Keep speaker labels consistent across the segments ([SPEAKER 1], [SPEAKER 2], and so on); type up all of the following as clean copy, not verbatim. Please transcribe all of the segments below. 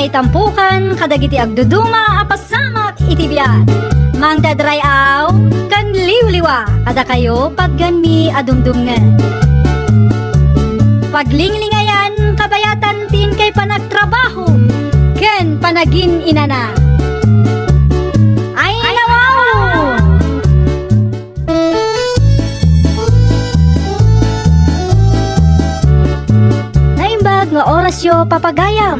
[SPEAKER 1] May tampukan kadagiti agduduma apasamak iti biyan. Mang dadrayaw kan liwliwa kada kayo pagganmi adumdumngan. Paglinglingayan kabayatan tin kay panagtrabaho ken panagin inana. Ay nawaw! Naimbag nga orasyo papagayam.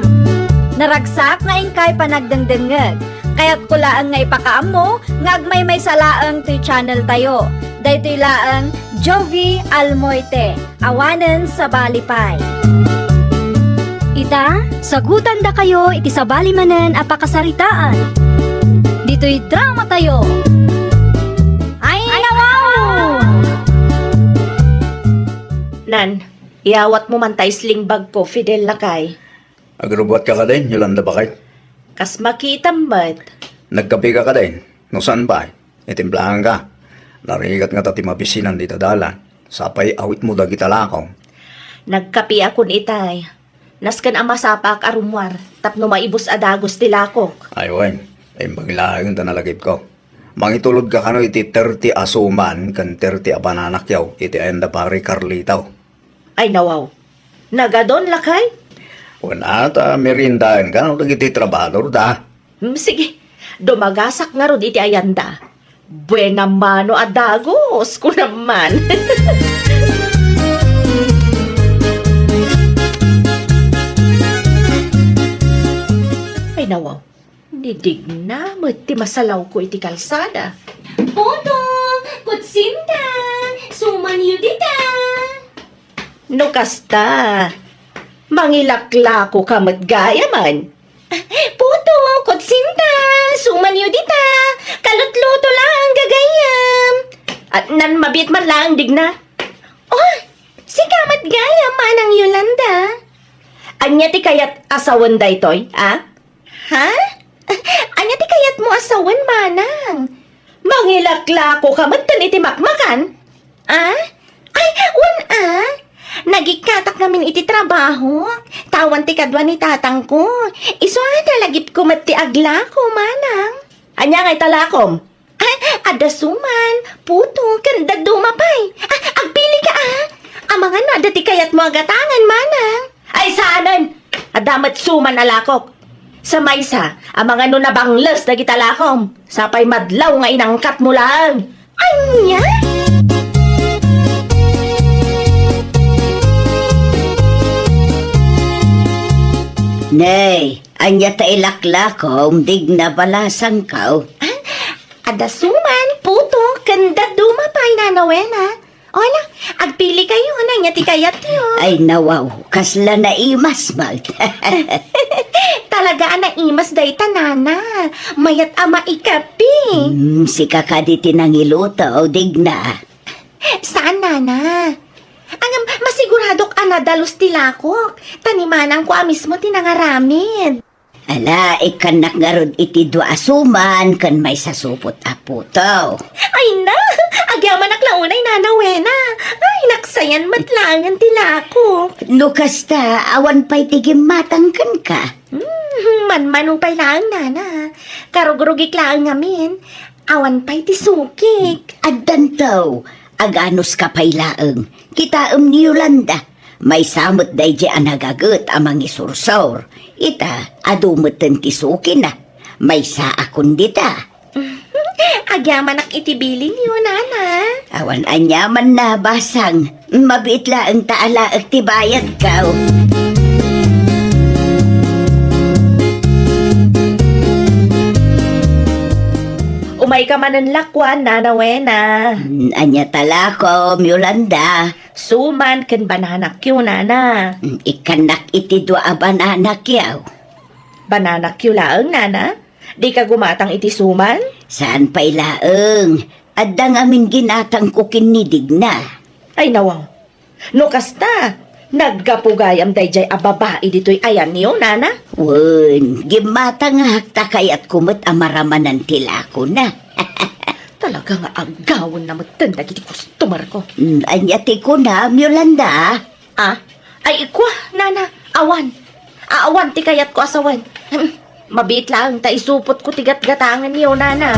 [SPEAKER 1] Naragsak nga ingkay panagdengdengeg. Kaya't kulaan nga ipakaam mo, nga agmay may salaang to'y channel tayo. Dahito'y laang Jovi Almoite, awanen sa Balipay. Ita, sagutan da kayo iti sa balimanen apakasaritaan. Dito'y drama tayo. Ay nawaw!
[SPEAKER 2] Nan, iawat mo man tayo slingbag ko, Fidel Lakay.
[SPEAKER 3] Agrobot ka ka din, Yolanda Bakay.
[SPEAKER 2] Kas makita mo't.
[SPEAKER 3] Nagkape ka din. No saan ba? Itimplahan ka. Narigat nga tati mabisinan dito dalan. Sapay awit mo dagi talakaw.
[SPEAKER 2] Nagkapi akon itay. Naskan ang masapak arumwar. Tapno maibos adagos tilakok.
[SPEAKER 3] Ay, wen. Ay, maglahayon ta nalagip ko. Mangitulod ka kano iti 30 asuman kan 30 abananakyaw. Iti ayanda pari Carlitaw.
[SPEAKER 2] Ay nawaw. Nagadon Lakay?
[SPEAKER 3] Wala ta merindahan ka. No iti trabador da.
[SPEAKER 2] Sige, dumagasak nga ron iti ayanda. Buena mano adagos ko naman. Ay nawaw, nidig na ti masalaw ko iti kalsada.
[SPEAKER 4] Potong, kutsinta, suman yudita.
[SPEAKER 2] No kasta, mangilakla ko kamat gaya man.
[SPEAKER 4] Potong, kutsinta, suman yudita. Kalutluto lang gagayam.
[SPEAKER 2] At nan mabit man lang digna.
[SPEAKER 4] Oh, si kamat gaya manang Yolanda.
[SPEAKER 2] Anya ti kayat asawan da itoy, ha?
[SPEAKER 4] Ha? Anya ti kayat mo asawan manang?
[SPEAKER 2] Mangilakla ko kamat tan iti makmakan.
[SPEAKER 4] Ah? Ay, nagikatak namin iti trabaho. Tawan ti kadwa ni tatang ko. Iso nalagip ko mati agla ko, manang.
[SPEAKER 2] Anya ngay talakom.
[SPEAKER 4] Ay, adasuman, puto, kanda dumapay. Agpili ka Amang ano, dati kayat mo agatangan, manang.
[SPEAKER 2] Ay saanan! Adamat suman alakok. Sa maysa, ang mga no nabangles na gitalakom. Sapay madlaw nga inangkat mo lang.
[SPEAKER 4] Anya?
[SPEAKER 5] Nay, anya ta ilaklakom, dig na balasang kaw.
[SPEAKER 4] Adasuman, puto, kanda dumapay, nanawena. Ola, agpili kayo, nanya ti kayat yo.
[SPEAKER 5] Ay nawaw, kasla na imas mag.
[SPEAKER 4] Talaga na imas day tanana. Mayat ama ikapi.
[SPEAKER 5] Si kakaditi nang iluto, dig na.
[SPEAKER 4] Saan, nana? Ang masiguradok anadalos tilakok. Tanimanang ko mismo tinangaramid.
[SPEAKER 5] Ala, ikanak nga rod iti dua asuman, kan may sasupot aputo.
[SPEAKER 4] Ay na, agyaman naklaunay nanawena. Ay, naksayan matlangan tilakok.
[SPEAKER 5] No kasta, awan pa'y tigim matangkan ka.
[SPEAKER 4] Manmanong pa'y lang, nana. Karugurugik lang ngamin. Awan pa'y tisukik.
[SPEAKER 5] Addan taw, aganos ka pa'y laeng. Kitaem ni Yolanda. May samot day di anagagot amang isursor. Ita, adumutin tisukin na. May saakon dita.
[SPEAKER 4] Agyaman ak itibilin yun, nana.
[SPEAKER 5] Awan anyaman na basang. Mabit laeng taala at tibayad ka.
[SPEAKER 2] Umay ka manan lakwan, nanawena.
[SPEAKER 5] Anya talakom, Yolanda.
[SPEAKER 2] Suman ken bananak yun, nana.
[SPEAKER 5] Ikanak iti dua abananak yaw.
[SPEAKER 2] Bananak yun laang, nana. Di ka gumatang iti suman?
[SPEAKER 5] Saan pa'y laeng? Adang amin ginatang kukinidig na.
[SPEAKER 2] Ay nawaw. No kasta, nagkapugayam dayjay a babae dito'y ayan niyo, nana.
[SPEAKER 5] Wen, gimatang hakta kayat kumot amaramanan tila ko na.
[SPEAKER 2] Talaga nga agawon na matanda kiti customer ko.
[SPEAKER 5] Anyati ko na, Yolanda.
[SPEAKER 2] Ah, ay ikwa, nana, awan. Aawan ti kayat ko asawan. Mabit lang, ta isupot ko tigat-gatangan niyo, nana.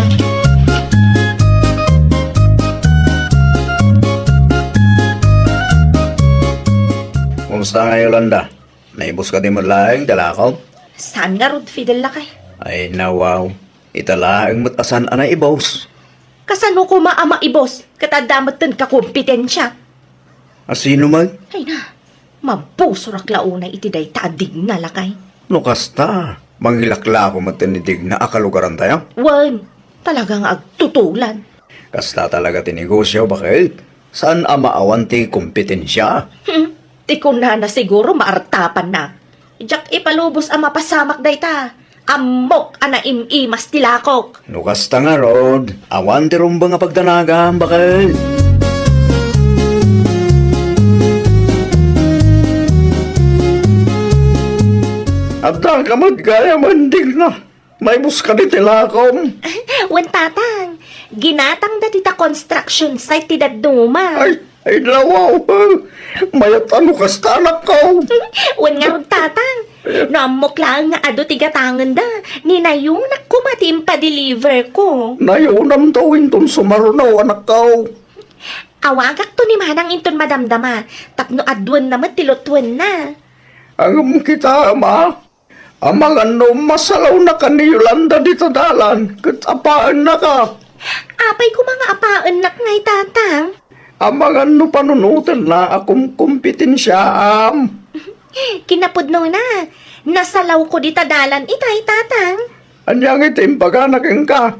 [SPEAKER 3] Kumusta nga Yolanda? Naibos ka din mo laing dalakaw?
[SPEAKER 2] Saan nga rod, Fidel lakay?
[SPEAKER 3] Ay nawaw, italaing matasan anay ibos.
[SPEAKER 2] Kasano ko maama ibos, katadamatan ka kompetensya.
[SPEAKER 3] Asino man?
[SPEAKER 2] Ay na, mabusurak launay itiday taadig na lakay.
[SPEAKER 3] Nukasta, mangilakla ko matinidig na akalugaran tayo.
[SPEAKER 2] Wan, talagang agtutulan.
[SPEAKER 3] Kasta talaga tinegosyo, bakit? Saan amaawan ti kompetensya?
[SPEAKER 2] Di ko na siguro maartapan na. Ijak ipalubos ang mapasamak day ta. Amok ana im-imas tilakok.
[SPEAKER 3] Nukasta nga, Rod. Awan ti rumba nga pagdanagan, bakit? Abda ka magkaya mandig na. May bus ka di tilakom.
[SPEAKER 2] Wan tatang, ginatang da tita construction site ti daduma.
[SPEAKER 3] Ay nawaw. Mayat ano kasta anak ko.
[SPEAKER 2] Wan nga ron tatang, no amok lang nga ado tigatangan da. Ninayong nakumatim pa deliver ko.
[SPEAKER 3] Nayunam tawin ton sumarunaw anak ko.
[SPEAKER 2] Awagak to ni manang inton madamdama. Tapno adwan naman tilotwan na.
[SPEAKER 3] Ang kita ama. Amang ano masalaw na ka ni Yolanda dito dalan. Katapaan na ka.
[SPEAKER 2] Apay ko mga apaan nak ngay tatang.
[SPEAKER 3] Amang ano panunutan na akong kompetensya am.
[SPEAKER 2] Kinapudno na. Nasalaw ko di tadalan itay tatang.
[SPEAKER 3] Anyang itim paganaking ka.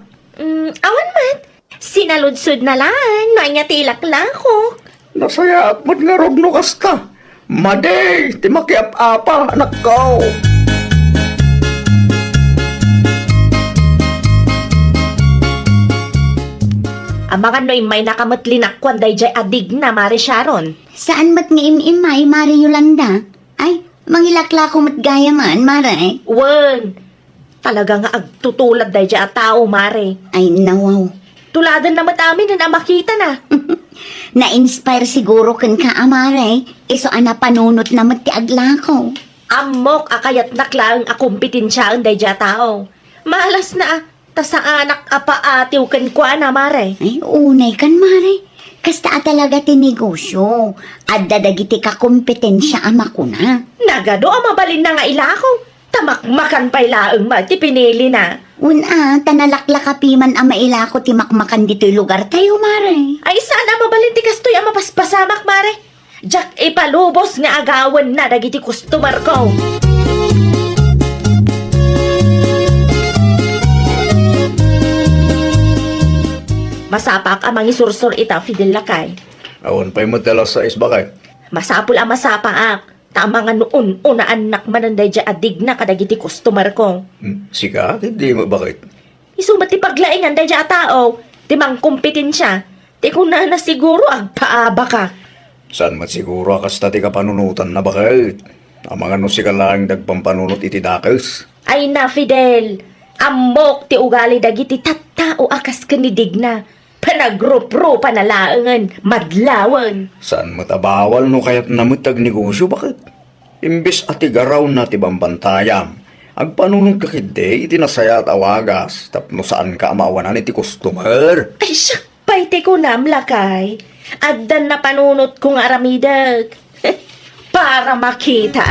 [SPEAKER 2] Awan mat. Sinaludsod na lang. Nanya tilak lang ko.
[SPEAKER 3] Nasaya at mat nga rog no kasta. Maday, timakiap apa anak ko.
[SPEAKER 2] Ang mga noy may nakamatlinak kwan day jay adig na Mari Sharon.
[SPEAKER 5] Saan mat nga im-imay, Mari Yolanda? Ay, mangilakla ko mat gaya man, Mare.
[SPEAKER 2] Wen, talaga nga agtutulad day jay a tao Mari.
[SPEAKER 5] Ay, nawaw.
[SPEAKER 2] Tuladan na amin na makita na.
[SPEAKER 5] Na-inspire siguro kan ka, Amare. Iso ana panunot na mat ti agla ko.
[SPEAKER 2] Amok akayat naklang akumpetensya ang day jay a tao. Malas na ta sa anak apaatiw kan kwa na Mare.
[SPEAKER 5] Ay, unay kan, Mare. Kasta talaga ti negosyo. At dadagiti ka kompetensya ama ko na.
[SPEAKER 2] Nagado ang mabalin na nga ilako. Tamakmakan pa ilaang ma, ti pinili na.
[SPEAKER 5] Una, tanalaklakapiman ang maila ko ti makmakan dito'y lugar tayo, Mare.
[SPEAKER 2] Ay sana mabalin ti kastoy ang mapaspasamak Mare. Jack ipalubos nga agawan na dagiti customer ko. Masapak ang mangisursur ita, Fidel lakay.
[SPEAKER 3] Awan pa'y madalas sa isbakay.
[SPEAKER 2] Masapul ang masapaak. Tama nga noon, una anak mananday dya adig na kadagiti customer ko.
[SPEAKER 3] Sika, hindi mo bakit?
[SPEAKER 2] Isumat ti paglaingan day dya tao. Ti mang kompetensya. Ti ko na siguro agpaaba ka.
[SPEAKER 3] Saan mat siguro kasta ti kapanunutan na bakit? Ang mga no sika lang dagpampanunot iti dakes.
[SPEAKER 2] Ay na, Fidel. Amok ti ugali dagiti tattao akas kanidig na. Panagrup-ro panalaangan, madlawan.
[SPEAKER 3] Saan matabawal no kaya't namutag negosyo bakit? Imbis ati garaw na ti bambantayam. Agpanunod ka kide, itinasaya at awagas. Tapno saan ka amawanan iti customer?
[SPEAKER 2] Ay, sakpay ti ko namlakay. Agdan na panunot kong aramidag. Para makita.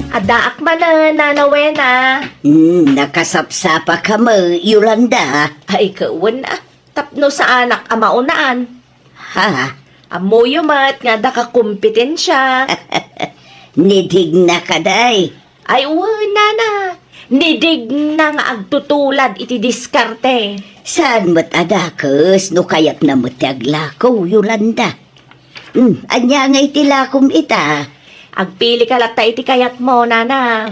[SPEAKER 2] Adaak man na, nanawena.
[SPEAKER 5] Nakasapsapa ka mo, Yolanda.
[SPEAKER 2] Ay, kawan na. Tapno sa anak amaunaan.
[SPEAKER 5] Ha?
[SPEAKER 2] Amoyo mat nga da ka kompetensya.
[SPEAKER 5] Nidig na ka, day.
[SPEAKER 2] Ay, wala na. Nidig na nga agtutulad iti diskarte.
[SPEAKER 5] Saan mo't adakas, no kaya't na mo't aglakaw, Yolanda? Anya nga itilakom ita.
[SPEAKER 2] Agpili ka lata iti kayat mo, nana.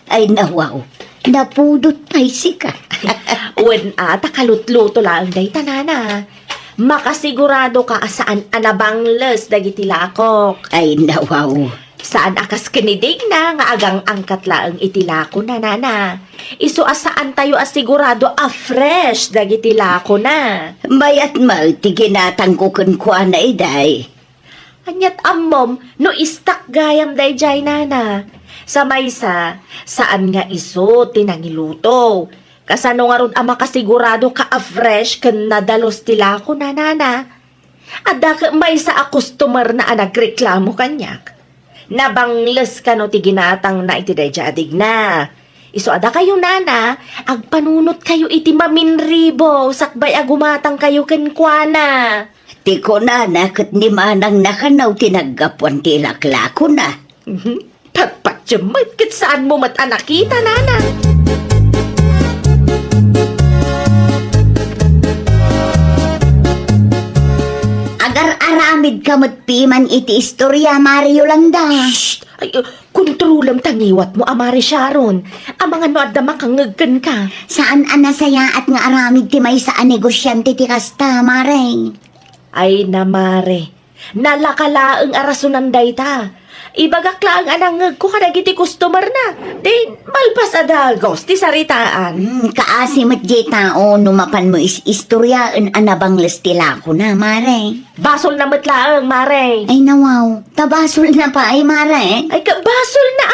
[SPEAKER 5] Ay, nawaw. Napudot pa'y sika.
[SPEAKER 2] Wen ata kalutluto lang day tanana. Makasigurado ka saan anabangles dagiti lakok.
[SPEAKER 5] Ay, nawaw.
[SPEAKER 2] Saan akas kinidig na nga agang angkat laang itilako na nana. Isu asaan tayo asigurado fresh dagiti lako na.
[SPEAKER 5] Mayat mo, ti ginatangkukan ko na iday.
[SPEAKER 2] Anyat ammom, no istak gayam dayjay nana. Sa maysa, saan nga iso tinangiluto. Kasano nga ron ama kasigurado ka-fresh kan nadalos tilako na nana. Ada ka maysa a customer na nagreklamo kanyak. Nabangles ka no ti ginatang na iti dayjay adig na. Iso ada kayo nana, agpanunot kayo iti maminribo, sakbay agumatang kayo kenkwana.
[SPEAKER 5] Ti ko na kat ni manang nakanaw tinaggapuan ti laklako na.
[SPEAKER 2] Pagpatyamat kit saan mo matanakita, nana?
[SPEAKER 5] Agar-aramid ka piman iti istorya, Mario Landa.
[SPEAKER 2] Ay, kontrolam tangiwat mo, Amari Sharon. Ang mga noad na makangagkan ka.
[SPEAKER 5] Saan anasaya at nga aramid ti may saan negosyante ti kasta, Mare?
[SPEAKER 2] Ay, namare. Nalakalaang arasunan dayta. Ibagakla ang anangag ko kadagiti customer na. Din, malpas adagos, ti saritaan.
[SPEAKER 5] Kaasimot di tao numapan mo istoryaan anabangles tila ko na, Mare.
[SPEAKER 2] Basol na matlaang, mare.
[SPEAKER 5] Ay nawaw, tabasol na pa ay, Mare.
[SPEAKER 2] Ay, basol na.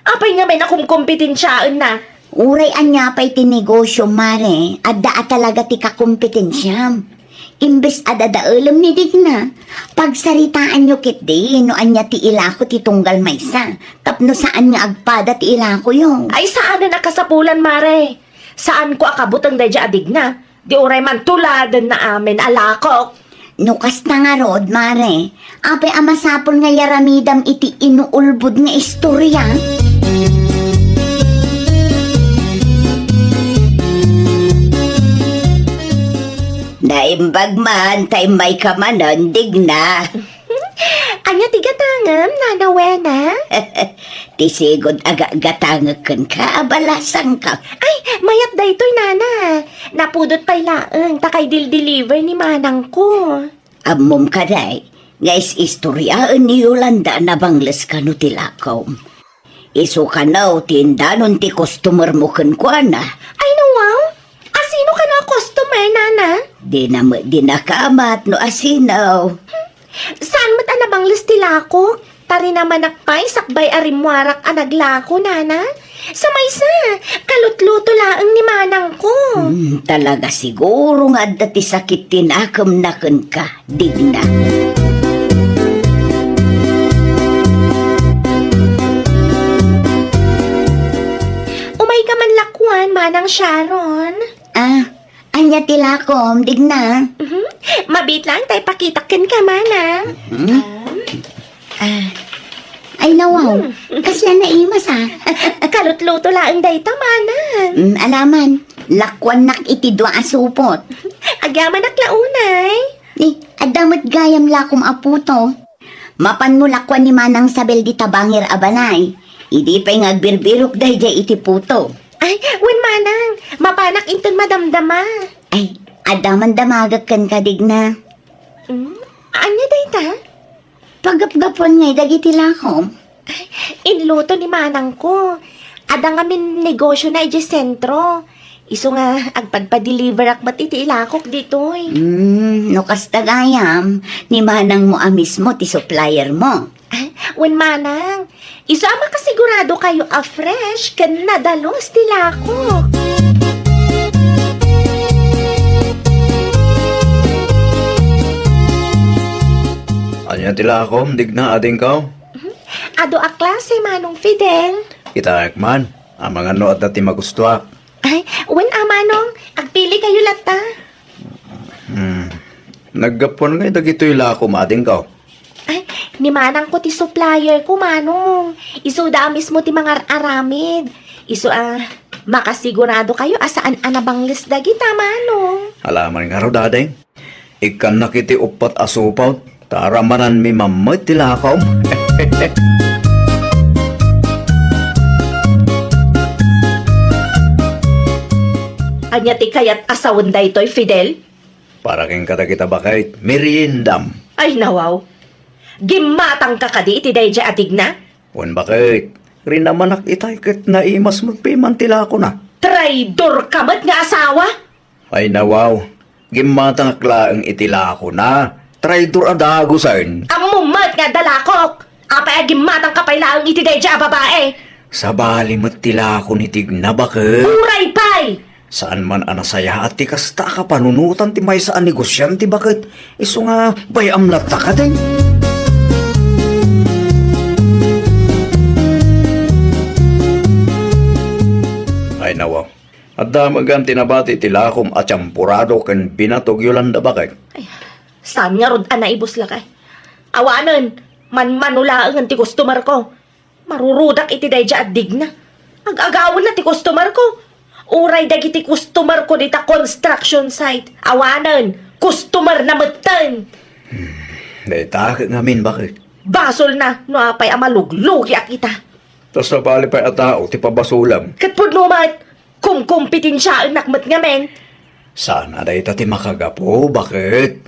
[SPEAKER 2] Apay nga may nakumkompetensyaan na.
[SPEAKER 5] Uray anya pa'y tinegosyo, Mare. Adda talaga ti kakompetensyam. Imbes adadaalam ni Digna, pagsaritaan nyo kit di, no anya ti ilako ti tunggal maysa, tapno saan nga agpada ti ilako yung.
[SPEAKER 2] Ay, saan na nakasapulan, mare? Saan ko akabutang dadya adig na? Di oray man tuladan na amin alakok.
[SPEAKER 5] Nukas na nga rod, Mare, apay amasapol nga yaramidam iti inuulbud nga istorya. Naimbag man, tay may kamanon, Digna.
[SPEAKER 2] Anya tigatangam, nanawena?
[SPEAKER 5] Tisigod aga-gatangakan ka, abalasang ka.
[SPEAKER 2] Ay, mayat da ito'y nana. Napudot pa'y laang, takay dil-deliver ni manang ko.
[SPEAKER 5] Amom ka day, guys, istoryaan ni Yolanda na bangles ka no tilakaw. Iso ka na o tindanon ti customer mo kankwana.
[SPEAKER 2] Ay, no, wow. Asino ka na customer, nana?
[SPEAKER 5] Di na kaamat no asinaw.
[SPEAKER 2] Saan mo't anabang listila ko? Tari naman akpay, sakbay arimwarak anaglako, nana. Sa maysa, kalutluto laang ni manang ko.
[SPEAKER 5] Talaga siguro nga dati sakit tinakam na ka, Digna.
[SPEAKER 2] Umay ka man lakwan, manang Sharon.
[SPEAKER 5] Anya tilakom, Digna.
[SPEAKER 2] Mabit lang tayo pakitakin ka, mana.
[SPEAKER 5] Ay nawaw, kasya na imas ha.
[SPEAKER 2] Kalutluto laang dayta, mana.
[SPEAKER 5] Alaman, lakwan nak iti dua asupot.
[SPEAKER 2] Agyaman aklaunay.
[SPEAKER 5] Ni, adamot gayam lakom aputo. Mapan mo lakwan ni Manang Sabel di tabangir abanay. Idi pa'y ngagbirbirok day jay iti puto.
[SPEAKER 2] Ay, wen manang, mapanak inton madamdama.
[SPEAKER 5] Ay, adaman damagag kan kadigna.
[SPEAKER 2] Anya dayta?
[SPEAKER 5] Pagapgapon ngay dagiti lakom.
[SPEAKER 2] Inluto ni manang ko. Adang amin negosyo na iti sentro. Iso nga, agpadpa-deliver akbat iti ilakok ditoy.
[SPEAKER 5] No kastagayam, ni Manang mo mismo ti supplier mo.
[SPEAKER 2] Ay, wen manang, iso ama kasigurado kayo fresh kan nadalos ti lakok.
[SPEAKER 3] Anya tilakom, Digna ading ka.
[SPEAKER 2] Ado a klase manong Fidel.
[SPEAKER 3] Kita man, ang mga nood na ti magustuak.
[SPEAKER 2] Ay, wen amanong, agpili kayo lata.
[SPEAKER 3] Naggapon nga dagitoy lakom ading ka.
[SPEAKER 2] Ay, ni manang ko ti supplier ko, manong. Iso da mismo ti mga aramid. Iso makasigurado kayo asaan anabang list dagita, manong.
[SPEAKER 3] Alaman nga ro dadeng. Ikan nakiti upat asupaw. Taramanan mi mamay tilakaw.
[SPEAKER 2] Anya ti kayat asawan da ito'y Fidel?
[SPEAKER 3] Para keng kata kita bakit, meriendam.
[SPEAKER 2] Ay, nawaw. Gimatang ka kadi iti dayja atig na.
[SPEAKER 3] Kung bakit, rin naman itay kat na imas magpimantila ko na.
[SPEAKER 2] Traidor ka ba't nga asawa?
[SPEAKER 3] Ay nawaw, gimatang aklaang itila ko na. Traidor adago saan.
[SPEAKER 2] Ang mumat nga dalakok. Apay agim matang kapaylaang itiday dya babae.
[SPEAKER 3] Sa bali matila ko ni Tigna bakit?
[SPEAKER 2] Uray pay!
[SPEAKER 3] Saan man anasaya at ti kasta ka panunutan ti may saan negosyante bakit? Iso nga bayam na taka din. Ay nawaw. At damagan tinabati tilakom at champurado kan binatog Yolanda bakit?
[SPEAKER 2] Saan nga rod anaibos lakay? Awanan, manmanulaang ang ti customer ko. Marurudak iti day dya at digna. Ag-agawon na ti customer ko. Uray dagiti customer ko dita construction site. Awanan, customer na matan.
[SPEAKER 3] Dahil ngamin bakit?
[SPEAKER 2] Basol na, no apay amaluglugi akita.
[SPEAKER 3] Tas sa bali pa atao ti pabasulam.
[SPEAKER 2] Katpud numat, kumkumpitin siya ang nakmat nga men.
[SPEAKER 3] Sana day ti makagapo bakit?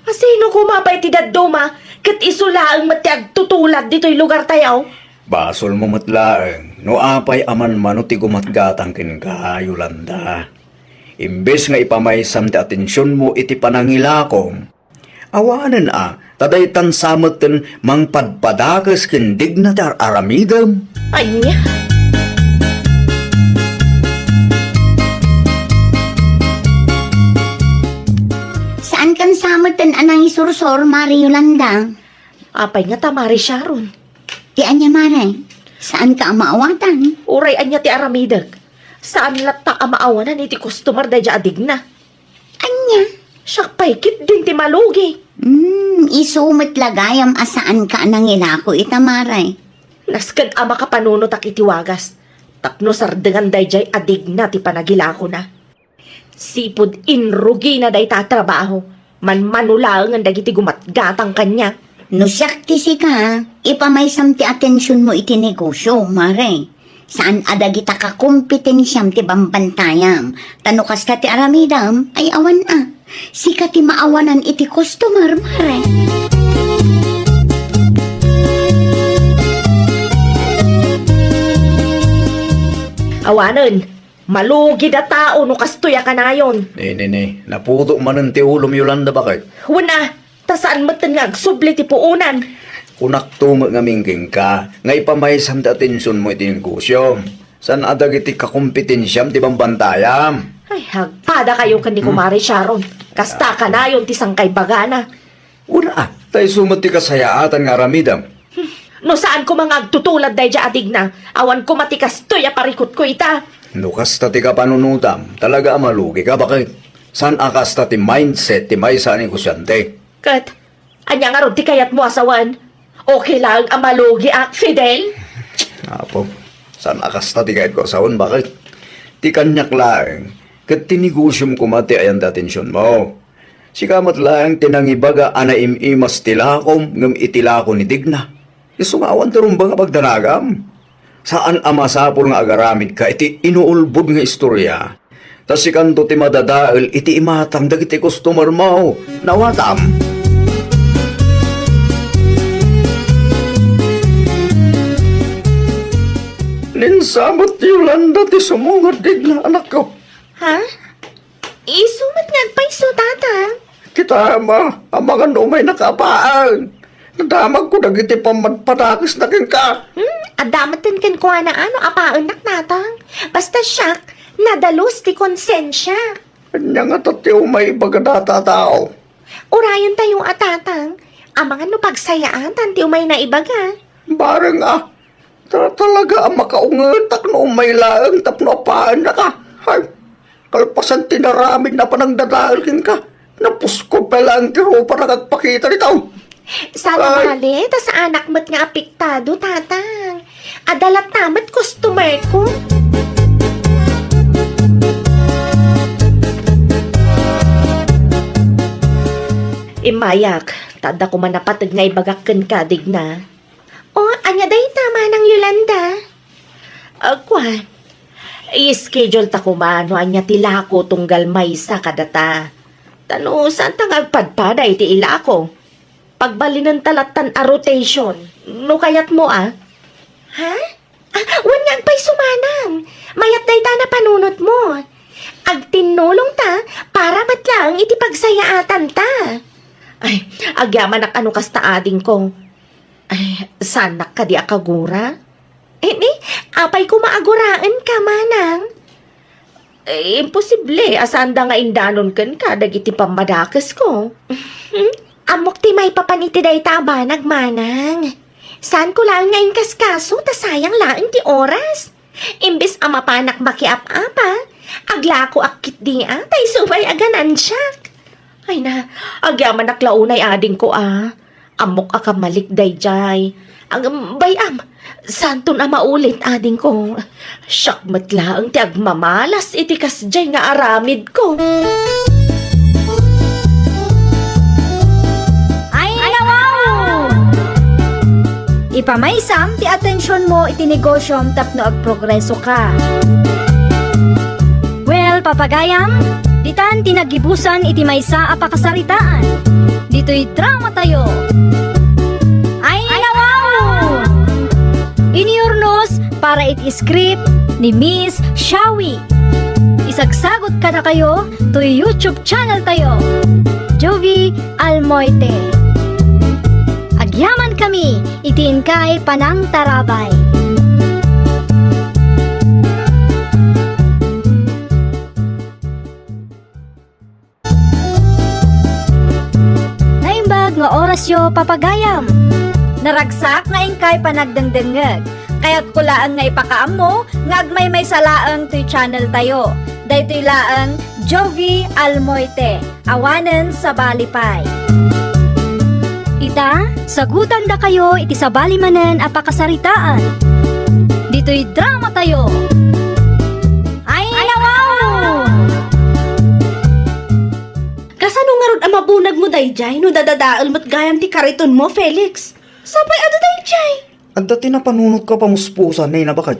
[SPEAKER 2] Asino kumapay ti dadduma, kat isula ang matiag tutulad dito'y lugar tayaw.
[SPEAKER 3] Basol mo matlaeng, no apay aman mano ti gumatgatang kin ka, Yolanda. Imbes nga ipamaysam ti atensyon mo iti panangilakom, awanan taday tansamot ten mangpadpadakas kin digna ti aramidam.
[SPEAKER 2] Anya,
[SPEAKER 5] Saan kan samatan anang isursor, Mari Yolanda?
[SPEAKER 2] apay nga tamari siya ron.
[SPEAKER 5] Di anya, Mari. Saan ka maawatan?
[SPEAKER 2] Uray anya ti aramidag. Saan latta amaawanan iti customer da dya adigna.
[SPEAKER 5] Anya?
[SPEAKER 2] Siya paikit din ti malugi.
[SPEAKER 5] Isumit lagayam asaan ka nang ilako itamaray.
[SPEAKER 2] Naskan ama ka panunot ak iti wagas. Tapno sardengan day jay adigna ti panagilako na. Sipod inrugi na day tatrabaho. Manmanulaang ang dagiti gumatgatang kanya.
[SPEAKER 5] No sakti si ka, ipamaysam ti atensyon mo iti negosyo, Mare. Saan adagita ka kompetensyam ti bambantayam. Tano kasta ti aramidam, ay awan Sika ti maawanan iti customer, Mare.
[SPEAKER 2] Awanan, malugi da tao no kastuya kanayon.
[SPEAKER 3] Ne, naputo man ti ulom Yolanda bakit?
[SPEAKER 2] Wala, ta saan matan nga agsubli ti puunan.
[SPEAKER 3] Kunak tumo nga mingging ka, nga ipamaysam ti atensyon mo iti negosyo. San adag iti kakompetensyam ti bambantayam?
[SPEAKER 2] Ay, hagpada kayo kandi kumari Sharon. Kasta kanayon ti sangkay bagana.
[SPEAKER 3] Una, tayo sumat ti kasayaatan nga aramidam.
[SPEAKER 2] No saan ko mga agtutulad day dya adigna, awan ko matikas to'y aparikot ko ita.
[SPEAKER 3] Nukas ta ti kapanunutam, talaga malugi ka bakit? San akas ta ti mindset ti may sa negosyante?
[SPEAKER 2] Kat, anya nga ron ti kayat mo asawan. Okay lang ang malugi Fidel?
[SPEAKER 3] Apo, san akas ta ti kahit ko sawon bakit? Ti kanyak lang, kat tinigusyom kumati ayan da atensyon mo. Si kamat lang tinangibaga anaim-imas tilakom ngam itilako ni Digna. Isungawan tarong ba nga pagdanagam? Saan amasapol nga agaramid ka iti inuulbod nga istorya? Tas si kanto ti madadael iti imatang dagiti customer mo. Nawatam. Ninsamot Yolanda ti sumungad Digna anak ko.
[SPEAKER 4] Ha? Isumat nga paiso, tata.
[SPEAKER 3] Kita ang mga numay nakapaan. Nadamag ko dagiti pamadpatakas na kin ka.
[SPEAKER 4] Adamatan kan ko na ano, apaanak natang. Basta siyak, nadalos ti konsensya.
[SPEAKER 3] Kanya nga tatiw may bagadata tao.
[SPEAKER 4] Urayan tayo atatang. Ang mga no pagsayaan, tanti umay na ibaga.
[SPEAKER 3] Barang talaga ang makaungatak no may laang tapno apaan na ka. Ay, kalpasan tinaramid na panangdadahal kin ka. Napusko pa lang tiro para nagpakita nito.
[SPEAKER 4] Sana
[SPEAKER 3] Ay.
[SPEAKER 4] mali, tas anak mo't nga apektado, tatang. Adalat namat customer ko.
[SPEAKER 2] Imayak, tada ko manapatag nga ibagakan ka digna.
[SPEAKER 4] O, anya day tama ng Yolanda.
[SPEAKER 2] Agwan, i-schedule ta kumano anya tilako tunggal may sa kadata. Tano, saan tang agpadpada iti ilako? Pagbalinan talatan a rotation, no kayat mo
[SPEAKER 4] Ha? Wanyang pa'y sumanang. Mayat day ta na panunot mo. Ag tinulong ta para matlang iti pagsayaatan ta.
[SPEAKER 2] Ay, agyaman ak ano kasta ading ko. Ay, sanak ka di akagura?
[SPEAKER 4] Apay ko maaguraan ka, manang.
[SPEAKER 2] Imposible, asanda nga indanon kan ka, dagiti pamadakas ko.
[SPEAKER 4] Amok ti may papaniti day taba nagmanang. Saan ko lang ngayon kaskaso, ta sayang lang ti oras. Imbis ang mapanak makiap-apa, agla ko akit di tay subay aganan siya.
[SPEAKER 2] Ay na, agyaman naklaunay ading ko Amok akamalik dayjay. Ang bayam, santon na maulit ading ko. Siyak matlaang ti agmamalas iti kasjay nga aramid ko.
[SPEAKER 1] Ay, wow! Ipamaysam ti atensyon mo iti negosyom tapno agprogreso ka. Well, papagayam, ditan tinagibusan iti maysa a pakasaritaan. Dito'y drama tayo. Ay, wow! Iniurnos para iti script ni Miss Shawi. Isagsagot ka na kayo to YouTube channel tayo. Jovi Almoite. Agyaman kami, itiin kay Panang Tarabay. Naimbag nga oras yo papagayam. Naragsak nga ingkay panagdengdengeg. Kaya't kulaan nga ipakaam mo, nga agmay may salaang to'y channel tayo. Daytoy laang Jovi Almoite, awanen sa Balipay. Ita, sagutan da kayo iti sa balimanen a pakasaritaan. Dito'y drama tayo. Ay, wow!
[SPEAKER 4] Kasano nga ron ang mabunag mo dayjay no dadadaal mo't gayam ti kariton mo, Felix? Sabay ado dayjay.
[SPEAKER 3] At dati na panunot ka pamuspusan na bakit?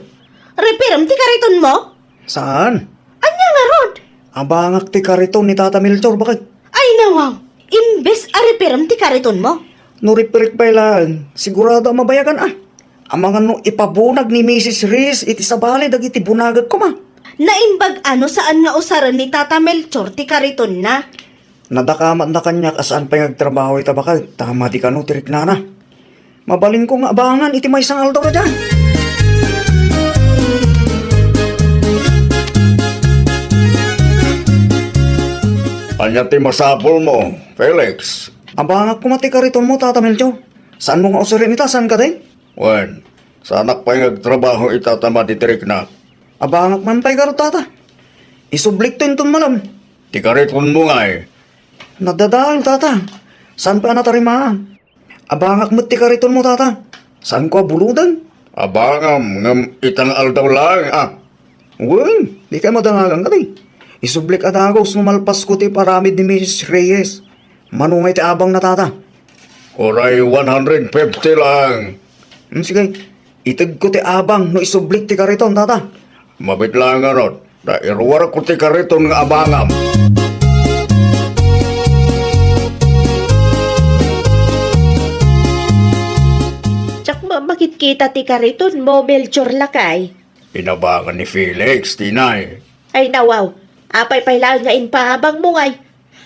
[SPEAKER 4] Repiram ti kariton mo?
[SPEAKER 3] Saan?
[SPEAKER 4] Anya nga rod?
[SPEAKER 3] Abangak ti kariton ni Tata Melchor, bakit?
[SPEAKER 4] Ay nawaw, imbes a repiram ti kariton mo.
[SPEAKER 3] Nuripirik pa ilang, sigurado ang mabayagan Ang mga no ipabunag ni Mrs. Riz, iti sabali dagiti bunagag ko ma.
[SPEAKER 4] Naimbag ano saan nga usaran ni Tata Melchor ti kariton na?
[SPEAKER 3] Nadakamat na kanya kasaan pa yung trabaho ita bakit? Tama di ka no, tirik na na. Mabalin ko nga abangan, iti may isang aldaw na dyan. Anya ti masapol mo, Felix. Abangak ko mati kariton mo, Tata Melchor. Saan mo nga usurin ita? Saan ka din? Wen, sanak pa yung trabaho ita tama titirik na. Abangak man pa'y karo, Tata. Isublik to yung malam. Ti kariton mo nga Nadadahil, Tata. Saan pa natarimaan? Abangak mo ti kariton mo, Tata. Saan ko abuludan? Abangam, ngam itang aldaw lang, Wen, di kayo madangagan ka din. Isublik at agos numalpas ko ti paramid ni Mrs. Reyes. Manungay ti abang na, Tata. Oray, 150 lang. Sige, itag ko ti abang no isublik ti kariton, Tata. Mabit lang nga ron. Dairwar ko ti kariton nga abangam.
[SPEAKER 2] Tsak bakit kita ti kariton mo, Melchor lakay?
[SPEAKER 3] Inabangan ni Felix, tinay.
[SPEAKER 2] Ay nawaw, apay lang nga inpahabang mo ngay.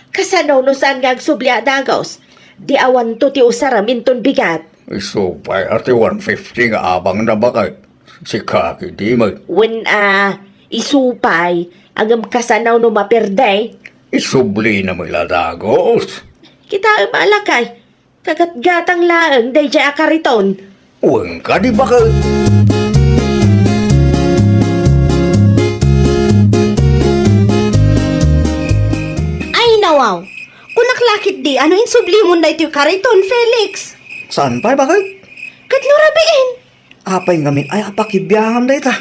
[SPEAKER 2] Kasano no saan nga agsubli dagos? Di awan to ti usaramin ton bigat.
[SPEAKER 3] Isupay ati 150 nga abang na bakit? Si Kaki di mo.
[SPEAKER 2] When isupay, agam kasanaw no maperday.
[SPEAKER 3] Isubli na mula dagos.
[SPEAKER 2] Kita malakay, kagatgatang laang day jay akariton.
[SPEAKER 3] Uwang ka di bakit?
[SPEAKER 4] Ay nawaw, kunaklakit di ano insubli mo na ito yung kariton, Felix?
[SPEAKER 3] Saan pa bakit?
[SPEAKER 4] Katno rabiin.
[SPEAKER 3] Apay ngamin ay apakibiyangam na ita.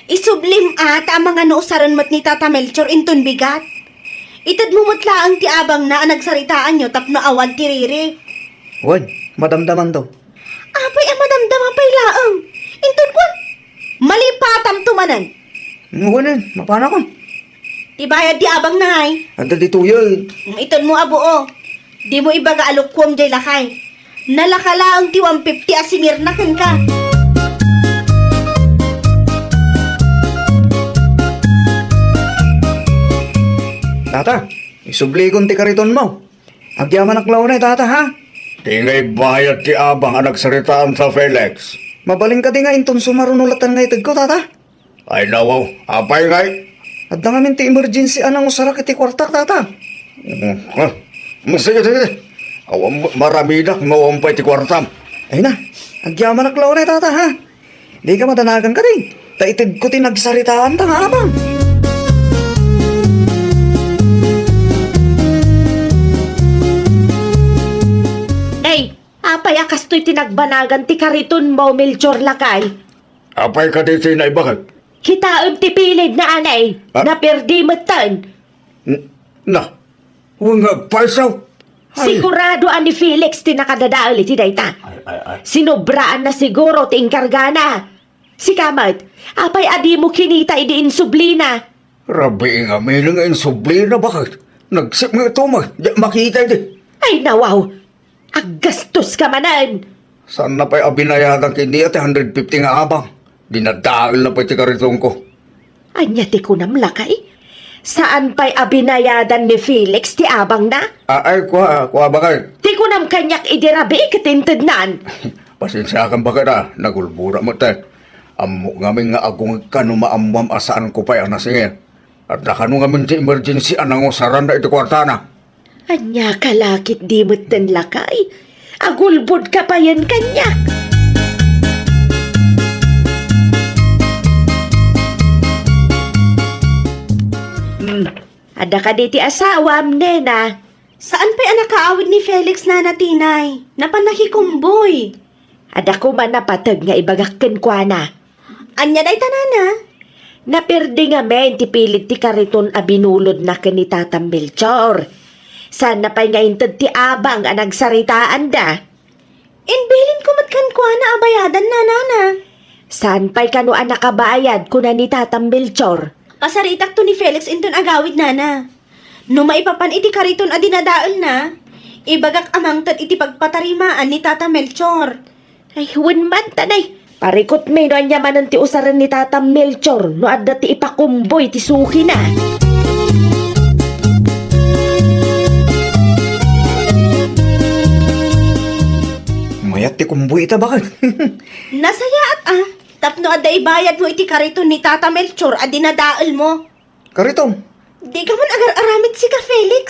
[SPEAKER 4] Isublim ang mga nausaran mo't ni Tata Melchor inton bigat. Itad mo mutla ang ti abang na nagsaritaan nyo tapno awan tiriri.
[SPEAKER 3] Uwan, madamdaman daw.
[SPEAKER 4] Apay ang madamdama pa'y laang. Inton kwan, malipatam tumanan.
[SPEAKER 3] Uwan mapana ko.
[SPEAKER 4] Ibayad di abang na ngay.
[SPEAKER 3] Anda dito yun.
[SPEAKER 4] Iton mo abuo. Di mo ibaga alukwam jay lakay. Nalakala ang ti 150 asimir na kan ka.
[SPEAKER 3] Tata, isublikon ti kariton mo. Agyaman aklaw na tata ha. Tingay bayad ti abang ang nagsaritaan sa Felix. Mabaling ka di nga inton sumarunulatan nga itag ko tata. Ay nawaw, apay ngay. At na ngamin ti emergency anang usarak iti kwartak tata. Sige, sige. Awam maramidak mawampay ti kwartam. Ay na, agyaman aklaw na tata ha. Di ka madanagan ka din. Taitid ko ti nagsaritaan ta nga abang.
[SPEAKER 2] Apay akas to'y tinagbanagan ti kariton mo, Melchor Lakay.
[SPEAKER 3] Apay ka di sinay bakit?
[SPEAKER 2] Kitaam ti pilid na anay,
[SPEAKER 3] Ah?
[SPEAKER 2] na perdi matan.
[SPEAKER 3] Na, huwag agpaisaw.
[SPEAKER 2] Sigurado ani Felix ti nakadadaal iti dayta. Sinobraan na siguro ti inkargana. Si Kamat, apay adi mo kinita idi insublina.
[SPEAKER 3] Rabi nga may nga insubli na bakit? Nagsip nga ito makita di.
[SPEAKER 2] Ay nawaw, aggastos ka manan.
[SPEAKER 3] Saan na pa'y abinayadan kindi at 150 nga abang? Dinadaal na pa'y tikaritong ko.
[SPEAKER 2] Anya ti kunam lakay? Saan pa'y abinayadan ni Felix ti abang na?
[SPEAKER 3] Ay, kuha bakit?
[SPEAKER 2] Ti kunam kanyak idirabi kitintidnan.
[SPEAKER 3] Pasensya kang bakit nagulbura mo tayo. Amo ngamin nga agong kano maamwam asaan ko pa'y anasingin. At nakano ngamin ti emergency anang usaran na iti kwartana.
[SPEAKER 2] Anya kalakit di mo't ten lakay. Agulbod ka pa yan kanyak. Ada ka di ti asawam, nena.
[SPEAKER 4] Saan pa'y anak kaawid ni Felix na natinay? Napanakikumboy.
[SPEAKER 2] Ada ko man napatag nga ibagakken kwa na.
[SPEAKER 4] Anya day tanana?
[SPEAKER 2] Napirdi nga men ti pilit ti kariton a binulod na ni Tatang Melchor. Sana pa'y nga inted ti abang ang nagsaritaan da.
[SPEAKER 4] Inbilin ko matkan kwa na abayadan na nana.
[SPEAKER 2] San pa'y kano ang nakabayad kuna ni Tatang Melchor?
[SPEAKER 4] Kasaritak to ni Felix inton agawid nana. No maipapan iti kariton a dinadaol na, ibagak amang tad iti pagpatarimaan ni Tata Melchor.
[SPEAKER 2] Ay, huwin man tanay. Parikot may no anya manan ti usaran ni Tatang Melchor no adda ti ipakumboy ti suki na.
[SPEAKER 3] Mayat ti kumboy ita bakit?
[SPEAKER 4] Nasaya at tapno adda ibayad mo iti kariton ni Tata Melchor a dinadaol mo.
[SPEAKER 3] Karitong,
[SPEAKER 4] Di ka man agar-aramid si ka Felix.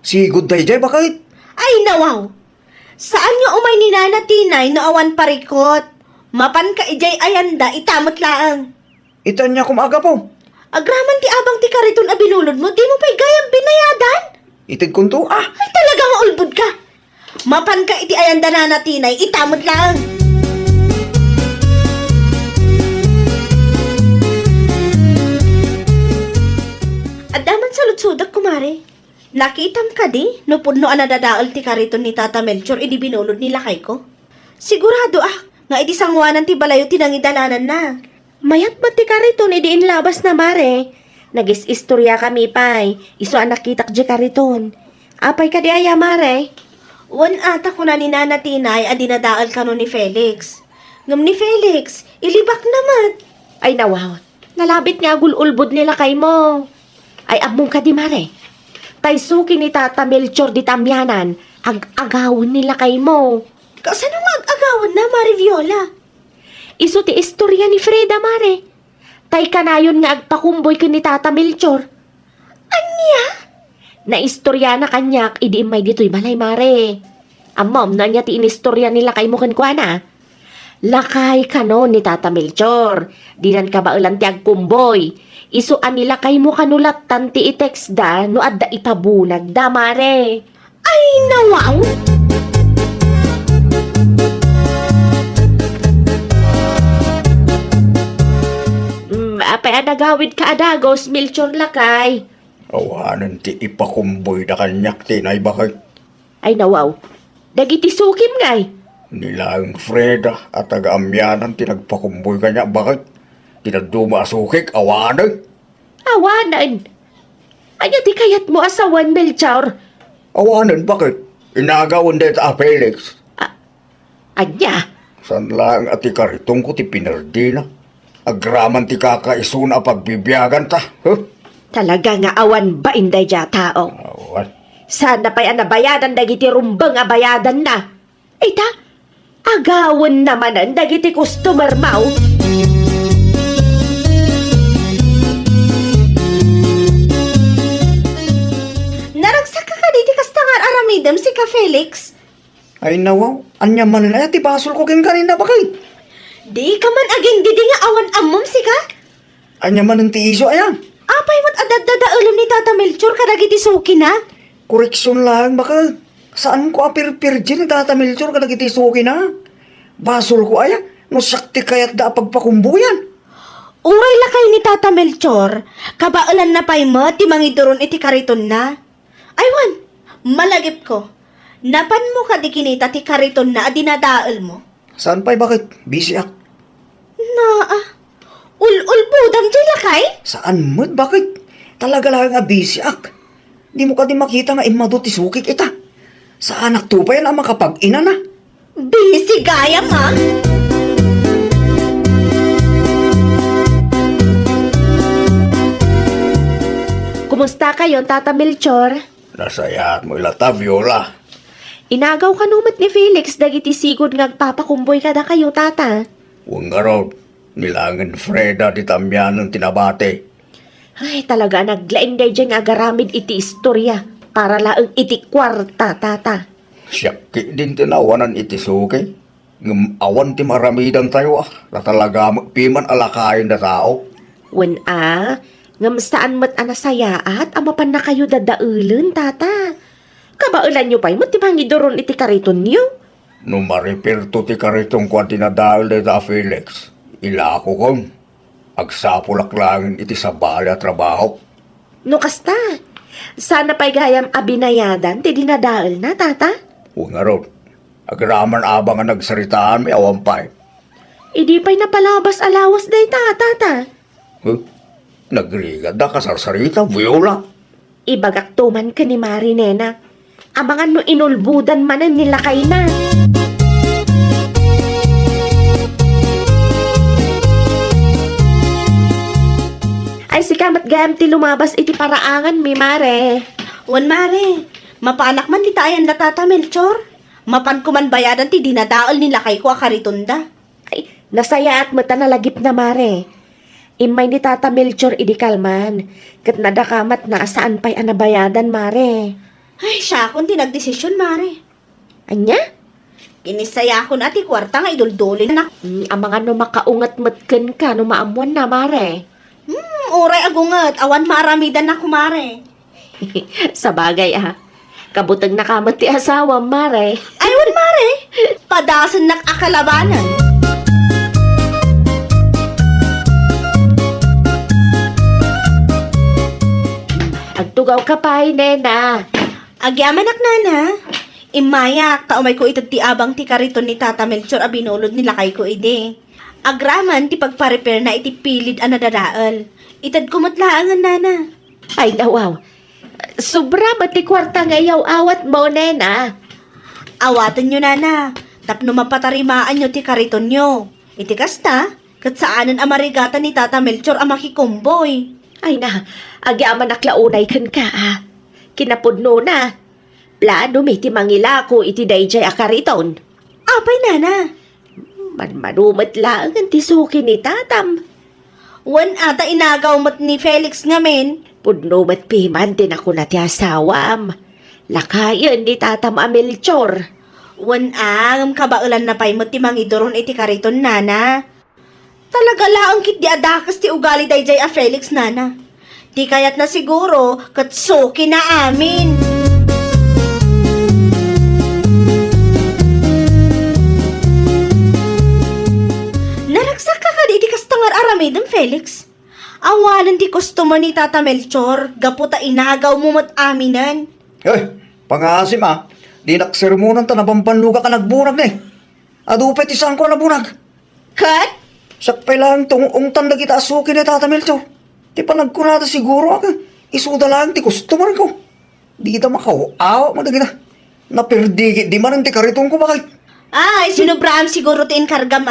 [SPEAKER 3] si Good Day Jay bakit?
[SPEAKER 4] Ay nawaw. Saan nga umay ni Nana Tinay no awan parikot? Mapan ka ijay ayanda itamot laang.
[SPEAKER 3] Itan niya kumaga po.
[SPEAKER 4] Agraman ti abang ti kariton a binulod mo, di mo pa'y gayang binayadan.
[SPEAKER 3] Itid kunto
[SPEAKER 4] Ay talagang ulbud ka. Mapan ka iti ayanda Nana Tinay, itamot laang. Adaman sa lutsudak kumare. Nakitam ka di, no puno ang nadadaal ti kariton ni Tata Melchor, idi binulod ni lakay ko. Sigurado nga idi sangwanan ti balayo tinangidalanan na.
[SPEAKER 2] Mayat ba ti kariton idi inlabas na mare? Nagis-istorya kami pay. Iso ang nakitak di kariton. Apay ka di aya mare?
[SPEAKER 4] Wan ata ko na ni Nana Tinay a dinadaal ka no ni Felix. Ngam ni Felix, ilibak naman.
[SPEAKER 2] Ay nawaw. Nalabit nga gululbod nila kay mo. Ay abong ka di mare. Tay suki ni Tata Melchor di tamyanan. Ag-agawin nila kay mo.
[SPEAKER 4] Kasano mag-agawan na, Mari Viola?
[SPEAKER 2] Iso ti istorya ni Freda mare. Tay kanayon nga agpakumboy ka ni Tata Melchor.
[SPEAKER 4] Anya?
[SPEAKER 2] Na istorya na kanyak, idi may dito'y balay mare. Amom, na niya ti inistorya nila kay mo kankwana. Lakay kano ni Tata Melchor. Dinan ka ba ulan ti agkumboy. Isuan nila kay mo kanulat tanti i-text da no adda ipabunag da mare.
[SPEAKER 4] Ay, nawaw!
[SPEAKER 2] Apay nagawid ka adagos, Melchor Lakay.
[SPEAKER 3] Awanan ti ipakumboy na kanyak tinay bakit?
[SPEAKER 2] Ay nawaw, dagiti sukim ngay.
[SPEAKER 3] Nilang Freda at taga-amyanan tinagpakumboy kanya bakit? Tinagduma asukik, awanan.
[SPEAKER 2] Awanan. Anya ti kayat mo asawan, Melchor.
[SPEAKER 3] Awanan bakit? Inagawan dahil ta Felix.
[SPEAKER 2] Anya,
[SPEAKER 3] San lang at ikaritong ko ti pinardi na. Agraman ti kakaisuna pagbibiyagan ta. Huh?
[SPEAKER 2] Talaga nga awan ba inday dya tao?
[SPEAKER 3] Awan.
[SPEAKER 2] Sana pa'y anabayadan dagiti rumbang abayadan na. Ay ta, agawan naman ang dagiti customer mau.
[SPEAKER 4] Naragsak ka dito kastangar aramidem si ka Felix.
[SPEAKER 3] Ay nawaw, anya man na ti basol ko kin kanina bakit?
[SPEAKER 4] Di ka man aging didi nga awan amom si ka.
[SPEAKER 3] Anya man ang ti iso ayan.
[SPEAKER 4] Apay mo't adadada ulam ni Tata Melchor kadagiti suki na.
[SPEAKER 3] Koreksyon lang bakit? Saan ko apir-pirgin ni Tata Melchor ka nagitisuki na? Basol ko aya, no sakti kayat da pagpakumbuyan.
[SPEAKER 4] Uray lakay ni Tata Melchor, kabaulan na pay mo, ti mangiduron iti kariton na. Aywan, malagip ko. Napan mo ka di kinita ti kariton na adinadaal mo.
[SPEAKER 3] Saan pa'y bakit? Busy ak.
[SPEAKER 4] Ul-ul-budam di lakay?
[SPEAKER 3] Saan mo? Bakit? Talaga lang nga busy ak. Di mo ka din makita nga imado ti sukik ita. Sa anak to pa yan ang makapag-ina na.
[SPEAKER 4] Busy gayam ha?
[SPEAKER 2] Kumusta kayo, Tata Melchor?
[SPEAKER 3] Nasayat mo ilata, Viola.
[SPEAKER 2] Inagaw ka numat ni Felix dagiti sigod nga agpapakumboy kada kayo, Tata.
[SPEAKER 3] Huwag nga raw, nilangan Freda di tamyan ng tinabate.
[SPEAKER 2] Ay, talaga naglain day dyan nga agaramid iti istorya para laang iti kwarta, Tata.
[SPEAKER 3] Siyaki din tinawanan iti suki. Ngam awan ti maramidan tayo na talaga magpiman alakayin na tao.
[SPEAKER 2] Wen ngam saan mat anasayaat, amapan na kayo dadaulen, Tata. Kabaulan nyo pa'y mo timangidoron iti kariton nyo.
[SPEAKER 3] No maripirto ti karitong kwa tinadahal de ta Felix. Ilako kon. Agsapulak langin iti sa bali at trabaho.
[SPEAKER 2] No kasta, sana pa'y gayam abinayadan ti dinadaal na, Tata.
[SPEAKER 3] Huwag nga raw. Agraman abang nga nagsaritaan may awan pa'y.
[SPEAKER 2] Idi pa'y napalabas alawas day, Tata.
[SPEAKER 3] Huh? Nagrigad na kasarsarita, Viola.
[SPEAKER 2] Ibagak tuman ka ni Marinena. Abangan no inulbudan manan nila kay na. Ay sikamat gayam ti lumabas iti paraangan mi mare.
[SPEAKER 4] Wan mare, mapaanak man ti tayan na Tata Melchor. Mapan ko man bayadan ti dinadaal ni lakay ko a kariton da.
[SPEAKER 2] Ay nasaya at mata nalagip na mare. Imay ni Tata Melchor idi kalman. Kat nadakamat na saan pa'y anabayadan mare.
[SPEAKER 4] Ay, siya akong tinagdesisyon, mare.
[SPEAKER 2] Anya?
[SPEAKER 4] Kinisaya ko na ti kwarta nga iduldulin na.
[SPEAKER 2] Ang mga no makaungat matken ka no maamuan na mare.
[SPEAKER 4] Uray agungat, awan maaramidan na kumare.
[SPEAKER 2] Sa bagay kabutang nakamat ti asawa mare.
[SPEAKER 4] Aywan, mare. Padasan nakakalabanan.
[SPEAKER 2] Agtugaw ka pa'y nena.
[SPEAKER 4] Agyaman nana. Imayak, taumay ko itag ti abang ti kariton ni Tata Melchor abinulod ni lakay ko ide. Agraman ti pagpa-repair na iti pilid a nadadaal. Itad ko matlaangan, nana.
[SPEAKER 2] Ay nawaw. Sobra ba ti kwarta ngayaw awat mo nena?
[SPEAKER 4] Awatan nyo, nana. Tapno mapatarimaan nyo ti kariton nyo. Iti kasta, kat saanan amarigatan ni Tata Melchor ang makikumboy.
[SPEAKER 2] Ay na, agyaman naklaunay kan ka Kinapudno na. Plano may ti mangila ko iti dayjay akariton.
[SPEAKER 4] Apay, nana.
[SPEAKER 2] Manumat lang ang tisuki ni tatam.
[SPEAKER 4] Wan ata inagaw mat ni Felix ngamen.
[SPEAKER 2] Pudno mat piman din ako na ti asawam. Lakayan ni tatam Melchor.
[SPEAKER 4] Wan ang kabaulan na pay mo ti mangidoron iti kariton, nana. Talaga laang kit di adakas ti ugali dayjay a Felix, nana. Di kayat na siguro kat suki na amin. Naragsak ka ka di kastangar aramidem, Felix. Awalan ti customer ni Tata Melchor, gaputa inagaw mo mat aminan.
[SPEAKER 3] Pangasim Di naksermonan ta nabambanluga ka nagbunag na Adupet isang ko nabunag.
[SPEAKER 4] Kat?
[SPEAKER 3] Sakpay lang tong ungtan na kita asukin ni Tata Melchor. Di pa nagkunata siguro ako. Isuda lang ti customer ko. Di kita makaw mo na kita. Naperdi, di man ang ti karitong ko bakit.
[SPEAKER 4] Ay, sinubraham siguro ti inkargam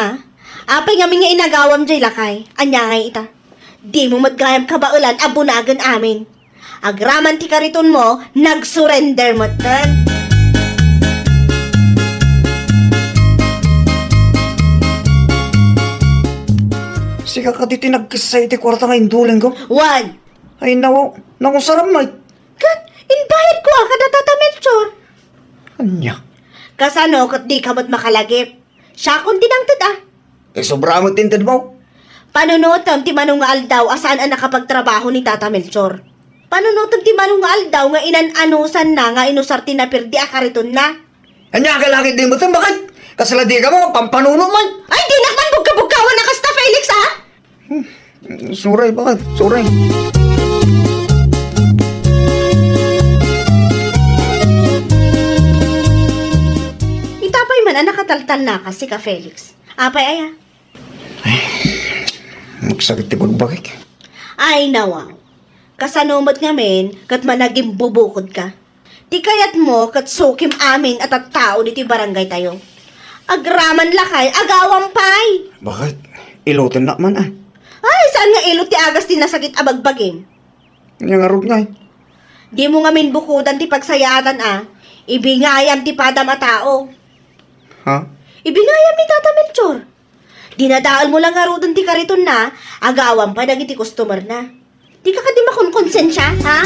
[SPEAKER 4] Apay nga nga inagawam jay lakay. Anya nga ita. Di mo matgayam kabaulan abunagan amin. Agraman ti kariton mo, nag-surrender mo tan.
[SPEAKER 3] Sika ka di tinagkisay ti kwarta nga induling ko.
[SPEAKER 4] Wan,
[SPEAKER 3] Ay nangusaram may.
[SPEAKER 4] kat, inbayad ko kada Tata Melchor.
[SPEAKER 3] Anya.
[SPEAKER 4] Kasano kat di ka mo't makalagip. Siya kung tinangtad ah.
[SPEAKER 3] Sobra mo tinted mo.
[SPEAKER 4] Panunutom ti manong nga aldaw asaan ang nakapagtrabaho ni Tata Melchor. Panunutom ti manong nga aldaw nga inan-anusan na nga inusar ti napirdi akariton na.
[SPEAKER 3] Anya ka laki din mo ito, bakit? Kasala di ka mo, pampanuno man.
[SPEAKER 4] Ay, di naman bugka-bugkawan na kasta Felix ah.
[SPEAKER 3] Suray, bakit? Suray.
[SPEAKER 4] Itapay man ang nakataltal na kasi ka Felix. Apay aya.
[SPEAKER 3] Magsakit ti pagbakik.
[SPEAKER 4] Ay nawaw. Kasanumat nga men, kat managing bubukod ka. Di kayat mo, kat sukim amin at at tao di ti barangay tayo. Agraman lakay, agawang pay.
[SPEAKER 3] Bakit? Ilutin na man ah.
[SPEAKER 4] Ay, saan nga ilot ti agas ti nasakit abagbagim?
[SPEAKER 3] Yang arog nga eh.
[SPEAKER 4] Di mo nga min bukudan ti pagsayatan ah. Ibingayam ti padam a tao.
[SPEAKER 3] Ha?
[SPEAKER 4] Ibingayam ni Tata Melchor. Dinadaal mo lang arudan ti kariton na, agawang pa nagiti customer na. Di ka di makonkonsensya, ha?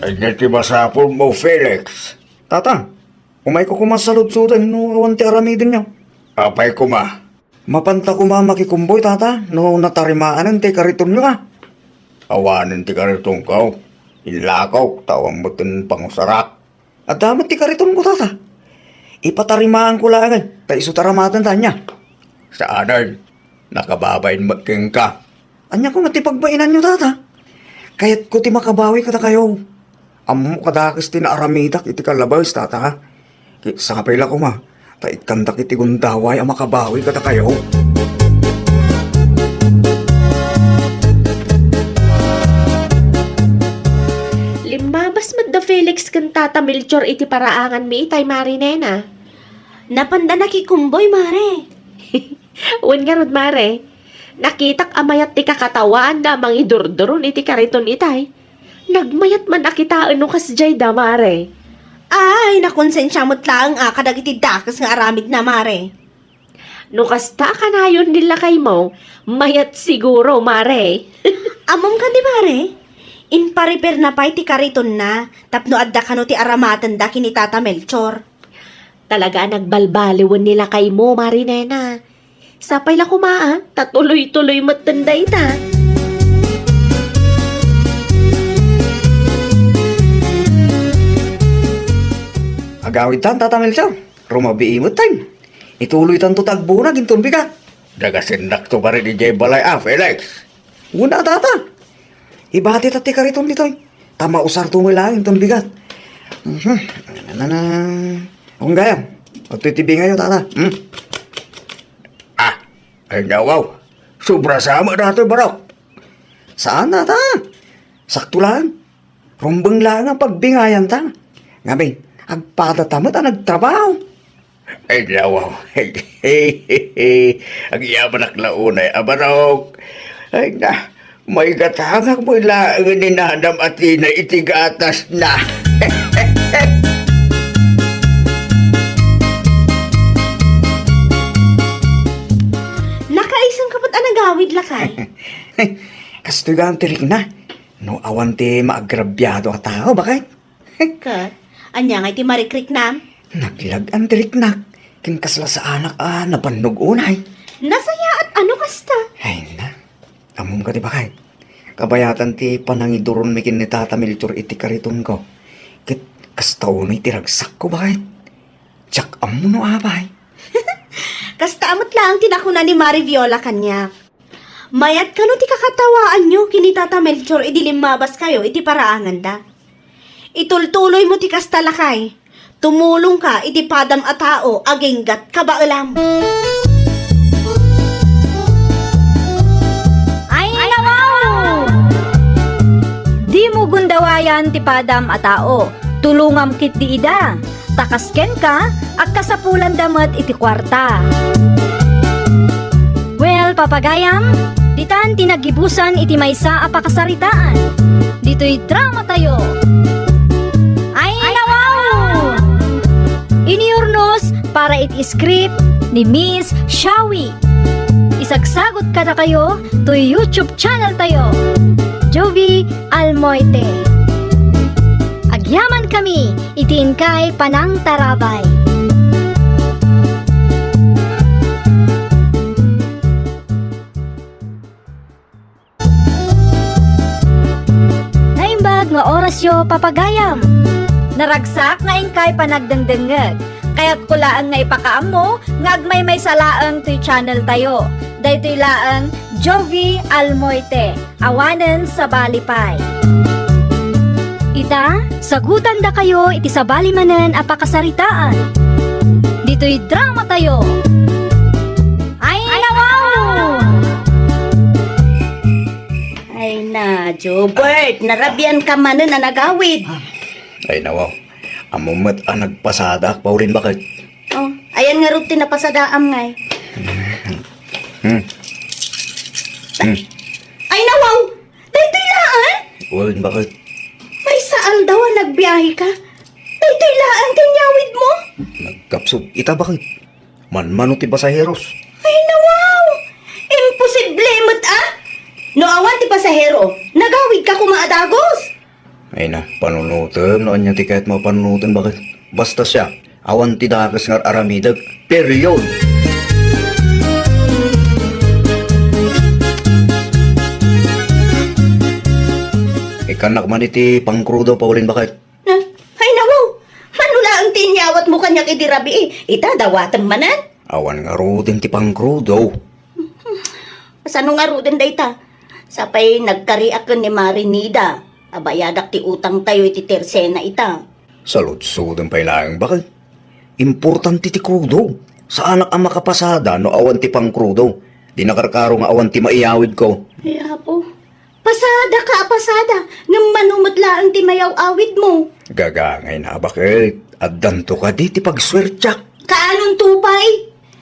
[SPEAKER 3] Ay ti masapol mo, Felix. Tata, umay ko kumasalud-sudan no awan ti aramidin niyo. Apay kuma. Mapanta kuma makikumboy, tata, no natarimaanan ti kariton niyo ah. Awanan ti kariton ko. Ilakaw, tawang mo tin pangusarak. At damat ti kariton ko, tata. Ipatarimaan ko lang, ta isutaramatan tanya. Saanan, nakababayin magking ka. Anya ko matipagbainan nyo, tata. Kaya't ko ti makabawi ka ta kayo. Amo kadakis ti naaramitak iti kalabas, tata ha. Sapay lang ko ma, ta ikandak iti gundaway ang makabawi ka ta kayo.
[SPEAKER 2] Limabas madda Felix kan Tata Melchor iti paraangan mi itay marinena.
[SPEAKER 4] Napanda nakikumboy, mare.
[SPEAKER 2] Uwan nga rod mare. Nakitak amayat ti kakatawan da mangidurduron iti kariton itay. Nagmayat man akitaan no kasjay da mare.
[SPEAKER 4] Ay, nakonsensya mo't lang kadag iti dakas nga aramid na, mare.
[SPEAKER 2] No kasta ka na yun nila kay mo, mayat siguro mare.
[SPEAKER 4] Amom ka di, mare? In pariper na pa'y ti kariton na, tapno adda ka no ti aramatan da kini Tata Melchor.
[SPEAKER 2] Talaga nagbalbaliwan nila kay mo marinena. Sapay la kumaa, tatuloy-tuloy matanday ta.
[SPEAKER 3] Agawid tan, Tata Melchor. Rumabiimot tan. Ituloy tan to tagbo na, gintong bigat. Dagasindak to bari di Jay Balay Felix. Una, tata. Ibati tati ka rito dito. Tama usar to mo lang, gintong bigat. Kung gayam, magtitibi ngayon, tata. Ay nawaw. Sobra sama na ito, barok. Saan, tata? Sakto lang. Rumbang lang ang pagbingayan ta. Ngabi, agpatatamot ang nagtrabaho. Ay nawaw. Ang iyaman naklaunay, abarok. Ay na, may katangak mo lang ni Nadam at ina itigatas na.
[SPEAKER 4] Nakaisang kapot anagawid lakay.
[SPEAKER 3] Kastugang tirik na. No awante maagrabyado ka tao, bakit?
[SPEAKER 4] Kat, anya nga iti marikrik nam.
[SPEAKER 3] Naglag ang tirik-nak. Kinkasla sa anak napanog unay.
[SPEAKER 4] Nasaya at ano kasta?
[SPEAKER 3] Ay na, amom ka di ba kahit? Kabayatan ti panangiduron mikin ni Tata Melchor iti kariton ko. Kit kastaw na itiragsak ko bakit? Tsak amo no abay.
[SPEAKER 4] Kasta amot lang tinakuna ni Mari Viola kanya. Mayat ka no ti kakatawaan nyo kini Tata Melchor idilimabas kayo iti paraangan da. Itultuloy mo ti kasta lakay. Tumulong ka iti padam a tao aginggat kabaalam.
[SPEAKER 1] Ay, nawaw! Di mo gundawayan ti padam a tao. Tulungam kit di ida. takasken ka, ag kasapulan damat iti kwarta. Well, papagayam, ditan tinagibusan iti maysa a pakasaritaan. Dito'y drama tayo. Ay, nawaw! Iniurnos para iti script ni Miss Shawi. Isagsagot ka na kayo to YouTube channel tayo, Jovi Almoite. Agyaman kami, itiin kay Panang Tarabay. Naimbag nga oras yo papagayam. Naragsak nga ingkay panagdengdengeg. Kaya't kulaan nga ipakaam mo, nga agmay may salaang to'y channel tayo. Daytoy laang Jovi Almoite, awanen sa Balipay. Ita, sagutan da kayo iti sa balimanen a pakasaritaan. Dito'y drama tayo. Ay, nawaw!
[SPEAKER 5] Ay na, Jobert, narabyan ka man na nagawid.
[SPEAKER 3] Ay nawaw, amumat ang nagpasadak, Pauline, bakit?
[SPEAKER 5] Oh, ayan nga rutin na pasadaam ngay. Ay nawaw, daytoy laan.
[SPEAKER 3] Pauline, bakit?
[SPEAKER 5] May saan daw ang nagbiyahe ka? Daytoy laan kanyawid mo.
[SPEAKER 3] Nagkapsog, ita bakit? Man-mano ti pasaheros.
[SPEAKER 5] Ay nawaw, imposible mo't ah. No awan ti pasahero, nagawid ka kumaadagos.
[SPEAKER 3] Ay na, panunutan, noon niya ti kahit mapanunutan, bakit? Basta siya, awan ti dakas nga aramidag, period. Ikanak man iti pangkrudo, Pauline, bakit?
[SPEAKER 5] Na, ay nawaw, manula ang tinyawat mo kanya idirabi eh. Ita dawatan manan.
[SPEAKER 3] Awan nga rutin ti pangkrudo.
[SPEAKER 5] Sano nga ruden dayta? Sapay nagkariakan ni Marinida. Abayadak ti utang tayo iti tersena ita.
[SPEAKER 3] Salud-sudan pa ilang, bakit? Importante ti krudo. Sa anak ang makapasada, no awan ti pangkrudo. Di nakarkaro nga awan ti maiyawid ko.
[SPEAKER 5] Kaya po, pasada ka, pasada. Nang manumutla ang ti mayaw awid mo.
[SPEAKER 3] Gagangay na, bakit? At danto ka di ti pagswertyak.
[SPEAKER 5] Kaanong tupay?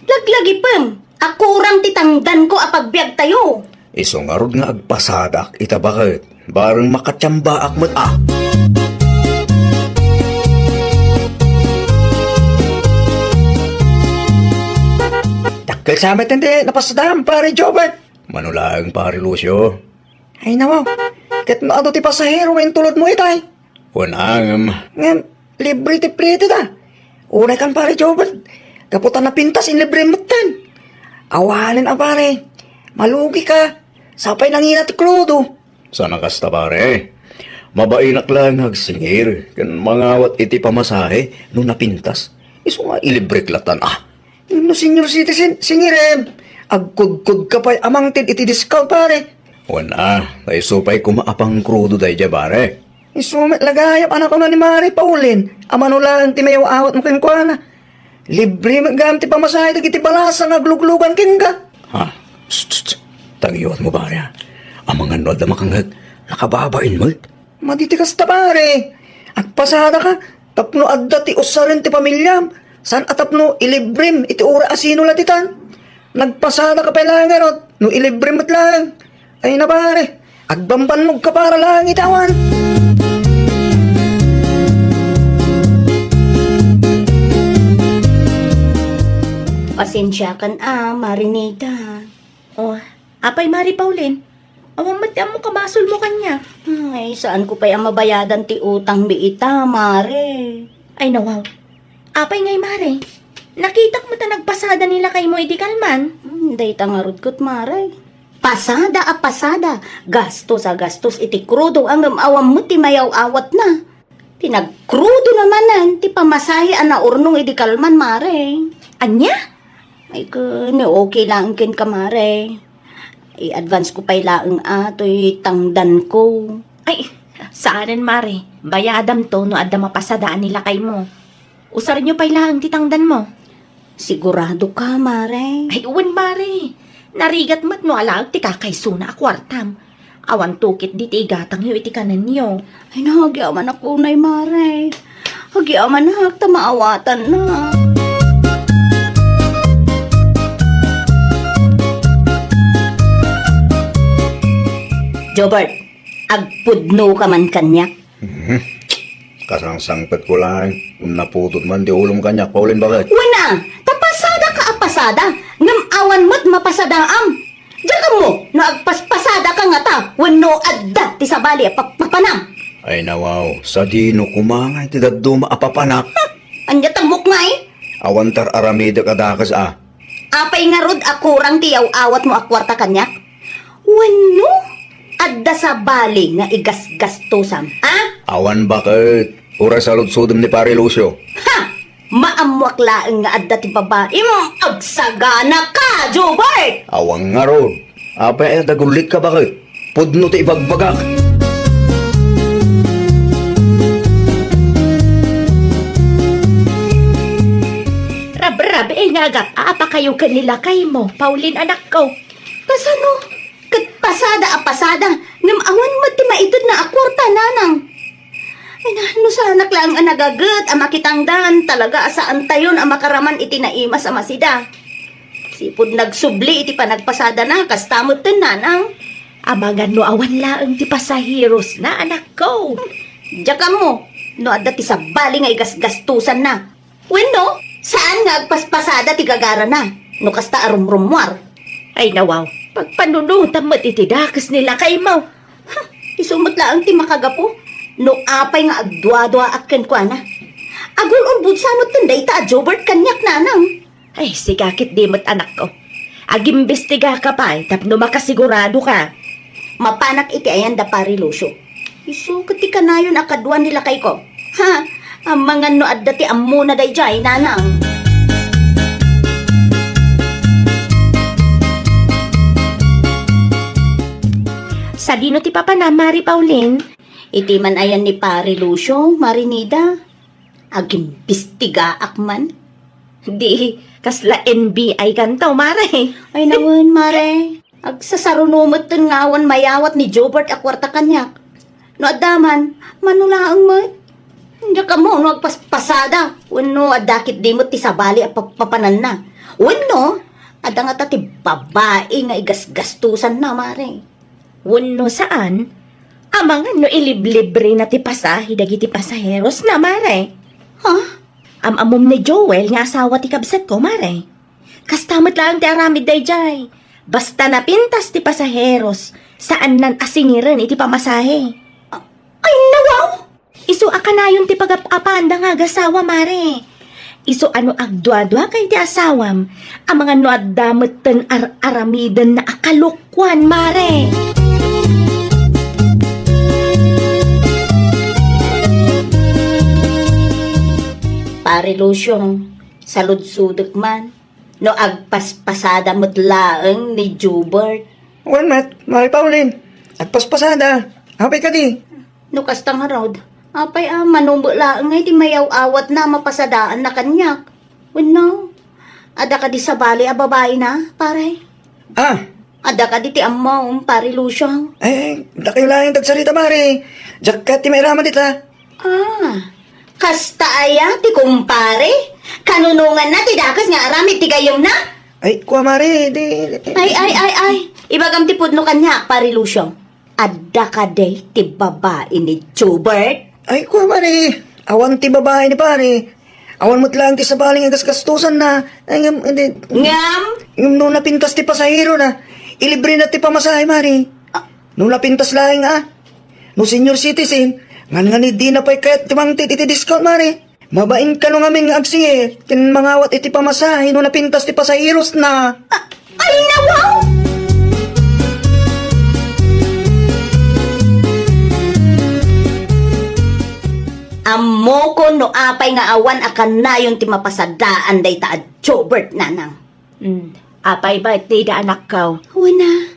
[SPEAKER 5] Laglagi pem. Akurang titangdan ko apagbiag tayo.
[SPEAKER 3] Isungarod nga agpasadak, ita bakit? Barang makatsamba akmat ah. Dakkel samet hindi, napasadam, pare Jobert. Manulang, pare Lucio. Ay nawaw, kat maado ti pasahero ngayon tulad mo itay. Wanangam. Ngam, libre ti prete ta. Unay kan pare Jobert. Kaputan na pintas in libre mutan. Awanin a pare. Malugi ka. Sapay nangina ti krudo. Sana kasta pare. Mabainak lang nagsingir. Kan mangawat iti pamasahe nung napintas. Iso nga ilibre klatan ah. No senior citizen, singirem. Agkudkud ka pa'y amang tid iti discount pare. Wana, tayo supay kumaapang krudo day dya pare. Isumit lagayap anak ko na ni Mari Paulin. Amano lang ti mayaw awat mo kinkwana. Libre magam ti pamasahe iti balasa nga gluglugan kin ka. Ha? Tangiwat mo pare ha. Ang mga nod na makanghag, nakababain mo. Maditikas ta pare. Agpasada ka, tapno adda ti usarin ti pamilyam. San atapno ilibrim iti ura asino latitan. Nagpasada ka pa lang garot, no ilibrim at lang. Ay na pare, agbambanog ka para lang itawan.
[SPEAKER 5] Pasensya kan Marinida.
[SPEAKER 2] Oh, apay Mari Pauline, awang matiam mo kabasol mo kanya.
[SPEAKER 5] Ay, saan ko pa'y mabayadan ti utang biita, Mare?
[SPEAKER 2] Ay nawaw, apay ngay Mari, nakitak mo ta nagpasada nila kay mo iti kalman.
[SPEAKER 5] Day tangarod ko't, Mare. Pasada a pasada, gastos a gastos iti krudo ang awam mo ti mayaw awat na. Tinagkrudo namanan, ti pamasahe a naurnong iti kalman, Mare.
[SPEAKER 2] Anya?
[SPEAKER 5] Ay ni okay lang kin ka, Mare. I-advance ko pa'y laang ato'y tangdan ko.
[SPEAKER 2] Ay, saanen Mari, bayadam to no adda mapasadaan nila kay mo. Usar nyo pa'y lang titangdan mo.
[SPEAKER 5] Sigurado ka, Mare.
[SPEAKER 2] Ay, uwan Mari, narigat mat no alaag ti kakaysuna a kwartam. Awan tukit di ti igatang yu iti kanan nyo.
[SPEAKER 5] Ay, nagyaman ako na, Mare. Hagi aman hak, tamaawatan na. Jobert, agpudno ka man kanyak.
[SPEAKER 3] Kasangsangpet ko lang. Kung naputot man, di ulong kanyak. Paulin, bakit?
[SPEAKER 5] Wala, tapasada ka apasada, ngam awan mo't mapasadaam. Diyan mo, no agpaspasada ka nga ta, wano adda ti sabali papanam.
[SPEAKER 3] Ay nawaw, sa dino kumangay, ti daddo maapapanak.
[SPEAKER 5] Anya tamok nga eh.
[SPEAKER 3] Awantar aramida kadakas
[SPEAKER 5] Apay nga rod akurang tiyaw awat mo akwarta kanyak. Wano, adda sa bali nga igas-gastusan, ha?
[SPEAKER 3] Awan bakit? Ura sa lutsudom ni Pare Lucio.
[SPEAKER 5] Ha! Maamwak laeng nga adda ti babae mo, agsagana ka, Jobert!
[SPEAKER 3] Awang nga ron. Apay dagulit ka bakit? Pudno ti ibagbagak.
[SPEAKER 2] Rab-rab, ngagat, apa kayo kanila kay mo, Pauline anak ko.
[SPEAKER 5] Kasano? Kat pasada apasada, ngam awan mo ti maitod na akwarta nanang. Ay na, no sa anak lang ang nagagat, ang makitangdan, talaga asaan tayon ang makaraman iti naimas ang masida. Sipod nagsubli iti panagpasada na, kastamot ten nanang.
[SPEAKER 2] Amangan no awan laeng ti pasaheros na anak ko.
[SPEAKER 5] Diyan mo, no adda ti sabali nga igasgastusan na. Weno, saan nga agpaspasada ti gagara na? No kasta arumrumwar.
[SPEAKER 2] Ay nawaw, pagpanunutan mo't iti dakas nila kay mo.
[SPEAKER 5] Isumot lang ti makagapo. No apay nga agdwa-dwa akken kwa na. Agul urbud sanot tenday ta Jobert kanyak nanang.
[SPEAKER 2] Ay, sigakit di mo't anak ko. Agimbestiga ka pa, tapno makasigurado ka.
[SPEAKER 5] Mapanak iti ayan da Pare Lucio. Isu kati kanayon akadwan nila kay ko. Ha, ang mga no adda ti ammo na dayjay nanang.
[SPEAKER 2] Sa dino ti papa na, Mari Pauline?
[SPEAKER 5] Iti man ayan ni Pare Lucio, Marinida. Agimbistiga akman.
[SPEAKER 2] Di, kasla NBI kantaw, Mare.
[SPEAKER 5] Ay nawan, mare. Agsasarunumot ton ngawan mayawat ni Jobert akwarta kanyak. No adaman, manulaang mo. Hindi ka mo, no agpaspasada. Wano, adakit di mo ti sabali at papanan na. Wano, adang ata ti babae nga igasgastusan na, mare.
[SPEAKER 2] Wano saan? Amang no iliblibre na ti pasahe dagiti pasaheros na, Mare.
[SPEAKER 5] Ha?
[SPEAKER 2] Amom ni Joel nga asawa ti kabsat ko, Mare. Kastamot lang ti aramid dayjay. Basta napintas ti pasaheros, saan nan asingiran iti pamasahe.
[SPEAKER 5] Ay, nawaw!
[SPEAKER 2] Isu akanayon ti pagapapanda nga agasawa, Mare. Isu ano agdwa-dwa kay ti asawam, ang mga no addamot ten aramidan na akalukwan, Mare.
[SPEAKER 5] Pare Lucio, saludsudok man. No agpaspasada mo't laeng ni Jobert.
[SPEAKER 3] Wan mat, Mari Paulin. Agpaspasada. Apay ka di.
[SPEAKER 5] No kastang harod. Apay manumbo laeng ngay di mayaw awat na mapasadaan na kanyak. Wano, ada ka di sa bali a babae na, pare. Ada ka di ti ammo, Pare Lucio.
[SPEAKER 3] Dakayo lang yung tagsalita, Mari. Jakat ti may raman dita.
[SPEAKER 5] Kasta aya ti kumpare. Kanunungan na ti dakas nga aramid ti gayom na.
[SPEAKER 3] Ay, kuha, Mari.
[SPEAKER 5] Ay. Ibagam ti pudno kanya, Pare Lucio. Adda ka day ti babae ni Jobert.
[SPEAKER 3] Ay, kuha, Mari. Awan ti babae ni Pare. Awan mo't lang ti sabaling agas-gastusan na. Ay, hindi.
[SPEAKER 5] Ngam?
[SPEAKER 3] Yung nung napintas ti pasahero na. Ilibre na ti pamasahe, Mari. Nung napintas lang no senior citizen. Nga di na pa'y kahit timang iti discount, Mari. Mabain ka nung aming agsiye. Mangawat iti pamasahe nung napintas ti pasaheros na.
[SPEAKER 5] Ay, nawaw! Ammo ko no apay nga awan akan na yung ti mapasadaan day ta Jobert nanang.
[SPEAKER 2] Apay ba ti da anak ko?
[SPEAKER 5] Wana,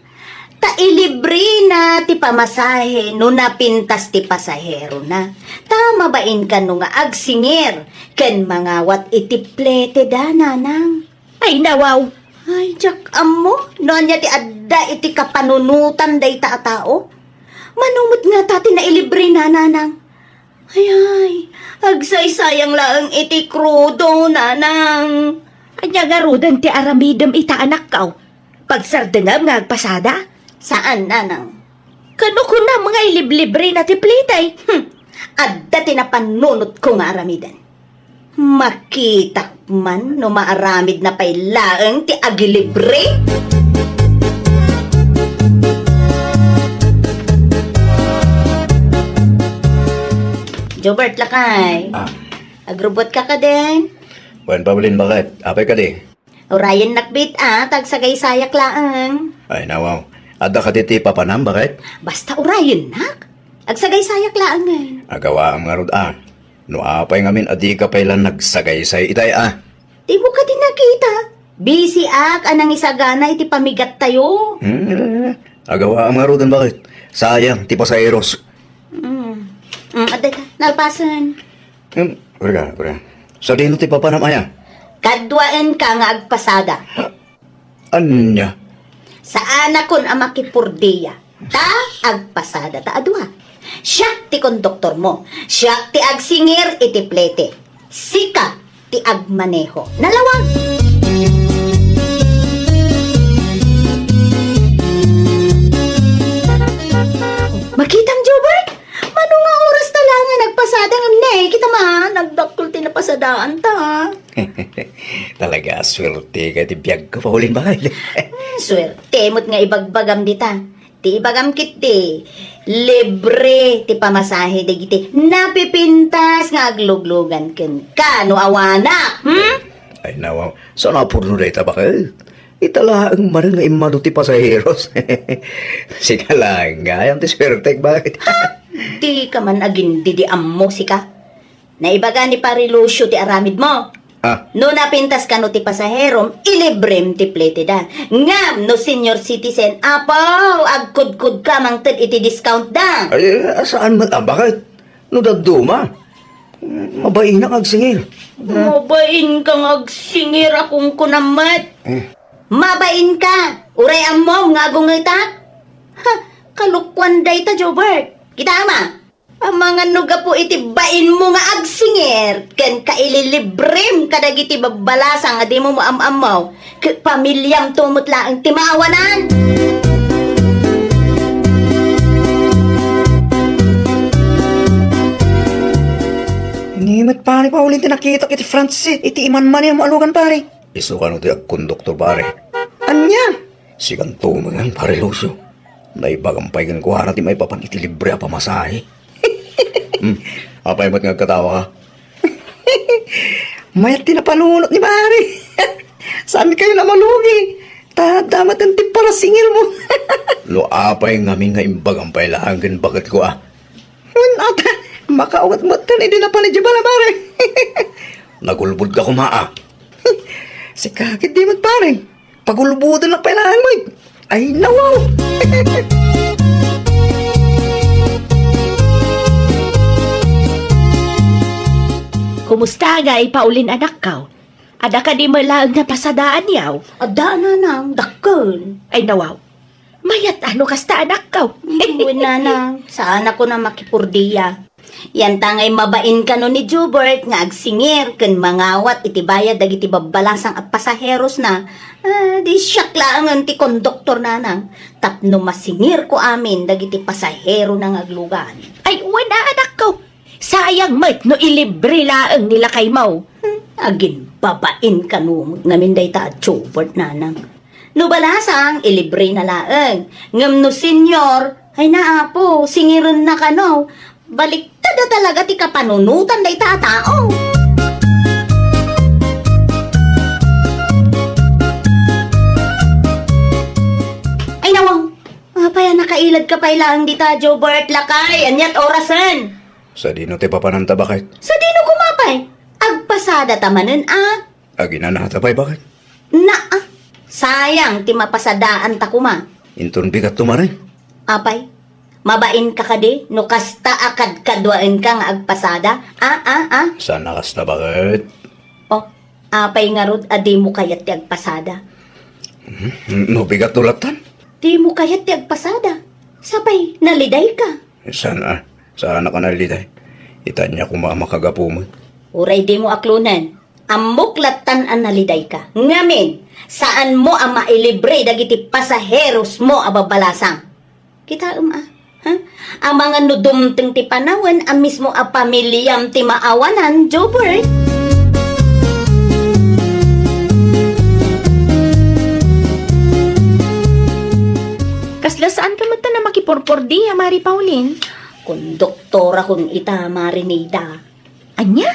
[SPEAKER 5] ta ilibre na ti pamasahe no napintas ti pasahero na. Tama bain ka no nga agsingir ken mangawat iti plete da nanang.
[SPEAKER 2] Ay nawaw.
[SPEAKER 5] Ay, jak ammo, noon niya ti adda iti kapanunutan day ta tao. Manumot nga tati na ilibre na nanang. Ay, agsaysayang laang iti krudo, nanang.
[SPEAKER 2] Anya nga rudan ti aramidem ita anak kaw. Pagsardengam nga agpasada.
[SPEAKER 5] Saan, nanang?
[SPEAKER 2] Kano ko na mga iliblibre na ti plitay.
[SPEAKER 5] Adda tinapanunot ko nga aramidan. Makita man no maaramid na pay laeng ti agilibre. Jobert Lakay,
[SPEAKER 3] Ah,
[SPEAKER 5] agrobot ka din.
[SPEAKER 3] buwan pa balin bakit? Apay ka di?
[SPEAKER 5] Orion nakbit tagsagay sayak laang.
[SPEAKER 3] Ay, nawaw. Adda ka titi papanam, bakit?
[SPEAKER 5] Basta Orion nak. Agsagay sayak laang ngay.
[SPEAKER 3] Agawa ang nga rod, No apay ngamin, adi ka pailan nagsagay-say itay,
[SPEAKER 5] Di mo ka din nakita. Busy anang isagana iti pamigat tayo.
[SPEAKER 3] Agawa ang nga rodan, bakit? Sayang, ti pasairos.
[SPEAKER 5] Aday ka, nalpasan.
[SPEAKER 3] Kura. Sa dino ti papanam, aya?
[SPEAKER 5] Kadwaen ka nga agpasada.
[SPEAKER 3] Anya?
[SPEAKER 5] Sa anak kon ang makipurdiya. Ta, agpasada ta adwa. Siya ti konduktor mo. Siya ti agsingir iti plete. Sika ti agmaneho. Nalawag. Makitang Jobert? Mano nga oras ta lang nga nagpasada ng kita man. Nagdakol ti napasadaan ta.
[SPEAKER 3] Talaga, swerte ka ti biyag ka pa ulin, bakit?
[SPEAKER 5] Swerte mo't nga ibagbagam dita. Ti ibagam kit ti. Libre ti pamasahe di giti. Napipintas nga agluglugan ken ka no awanak.
[SPEAKER 3] Ay, nawaw. So, napurno na ita, bakit? Itala ang marang nga imado ti pasaheros. Sika lang, gayang ti swerte, bakit?
[SPEAKER 5] Di ka man agin didiam mo sika. Naibaga ni Parilusyo ti aramid mo. No napintas ka no ti pasaherom, ilibrem ti plete da. Ngam no senior citizen, apaw, agkudkud ka mang ted iti discount da.
[SPEAKER 3] Ay, saan man? Bakit? No daduma? Mabain na kagsingil.
[SPEAKER 5] Mabain kang agsingir akong kunamat. Mabain ka. Uray amom nga agungita. Ha, kalukwan day ta, Jobert. Kita ama. Ang mga nuga po iti bain mo nga agsingir. Ken kaililibrem kadagiti babbalasa nga di mo maamamaw. Pamilyam tumot laang timawanan.
[SPEAKER 3] Nimat pare pa ulit nakita kiti Francis. Iti iman man yung maalugan pare. Iso ka no ti agkonduktor pare.
[SPEAKER 2] Anya?
[SPEAKER 3] Sigan tumangan pare Lucio. Naibagampay kang kuhara ti may papan iti libre a pamasahe. Apay mo't ngagkatawa ka? Mayat tinapanunot ni pare. Saan kayo na malugi? Damat ang tip para singil mo. Lo apay ngamin nga imbagampay lahangan bakit ko Ata, makaugat mo tan, hindi na pala dyan pare. Nagulbud ka kumaa. Si kakit di mat pare. Pagulbudan na pailangan mo. Ay, nawaw.
[SPEAKER 2] Kumusta nga ipaulin anak kaw? Ada ka di malaang napasadaan yaw?
[SPEAKER 5] Ada na nang dakkel.
[SPEAKER 2] Ay nawaw. Mayat ano kasta anak kaw?
[SPEAKER 5] Wala na. Saan ako na makipurdiya? Yan tangay mabain ka no ni Jubert nga agsingir ken mangawat iti bayad dagiti babbalasang at pasaheros na. Di siyak laangan ti konduktor na nang. Tapno masingir ko amin dagiti pasahero ng aglugan.
[SPEAKER 2] Ay wala anak kaw. Sayang mat no ilibre laang nila kay mau.
[SPEAKER 5] Agin babain ka no namin day ta at Jubert na nang. No balasang ilibre na laang. Ngam no senyor, ay naapo, singiran na ka no. Baliktad na talaga ti kapanunutan day tatao. Ay nawang, mapaya nakailad ka pa ilang dita, Jobert Lakay, anyat orasan.
[SPEAKER 3] Sa dino ti papananta bakit?
[SPEAKER 5] Sa dino kumapay, agpasada tamanen
[SPEAKER 3] Aginanata pa'y bakit?
[SPEAKER 5] sayang ti mapasadaan ta kuma.
[SPEAKER 3] Intun bigat tumarin.
[SPEAKER 5] Apay, mabain ka kadi, no kasta akad kadwain ka nga agpasada.
[SPEAKER 3] Saan nakas na bakit?
[SPEAKER 5] Oh, apay nga rod, adi mo kayat ti agpasada.
[SPEAKER 3] No bigat tulatan?
[SPEAKER 5] Di mo kayat ti agpasada. Sabay, naliday ka.
[SPEAKER 3] Saan ka naliday? Itanya kung makagapuman.
[SPEAKER 5] Uray di mo aklunan. Amuklatan an naliday ka. Ngamin, saan mo ang mailibre dagiti pasaheros mo ababalasang? Kita ha? Ang mga nudumting ti panawan, ang mismo a pamilyam ti maawanan, Jobert.
[SPEAKER 2] Kasla saan ka mata na makipurpur di, Mari Pauline?
[SPEAKER 5] Kung doktora kung ita marinida.
[SPEAKER 2] Anya?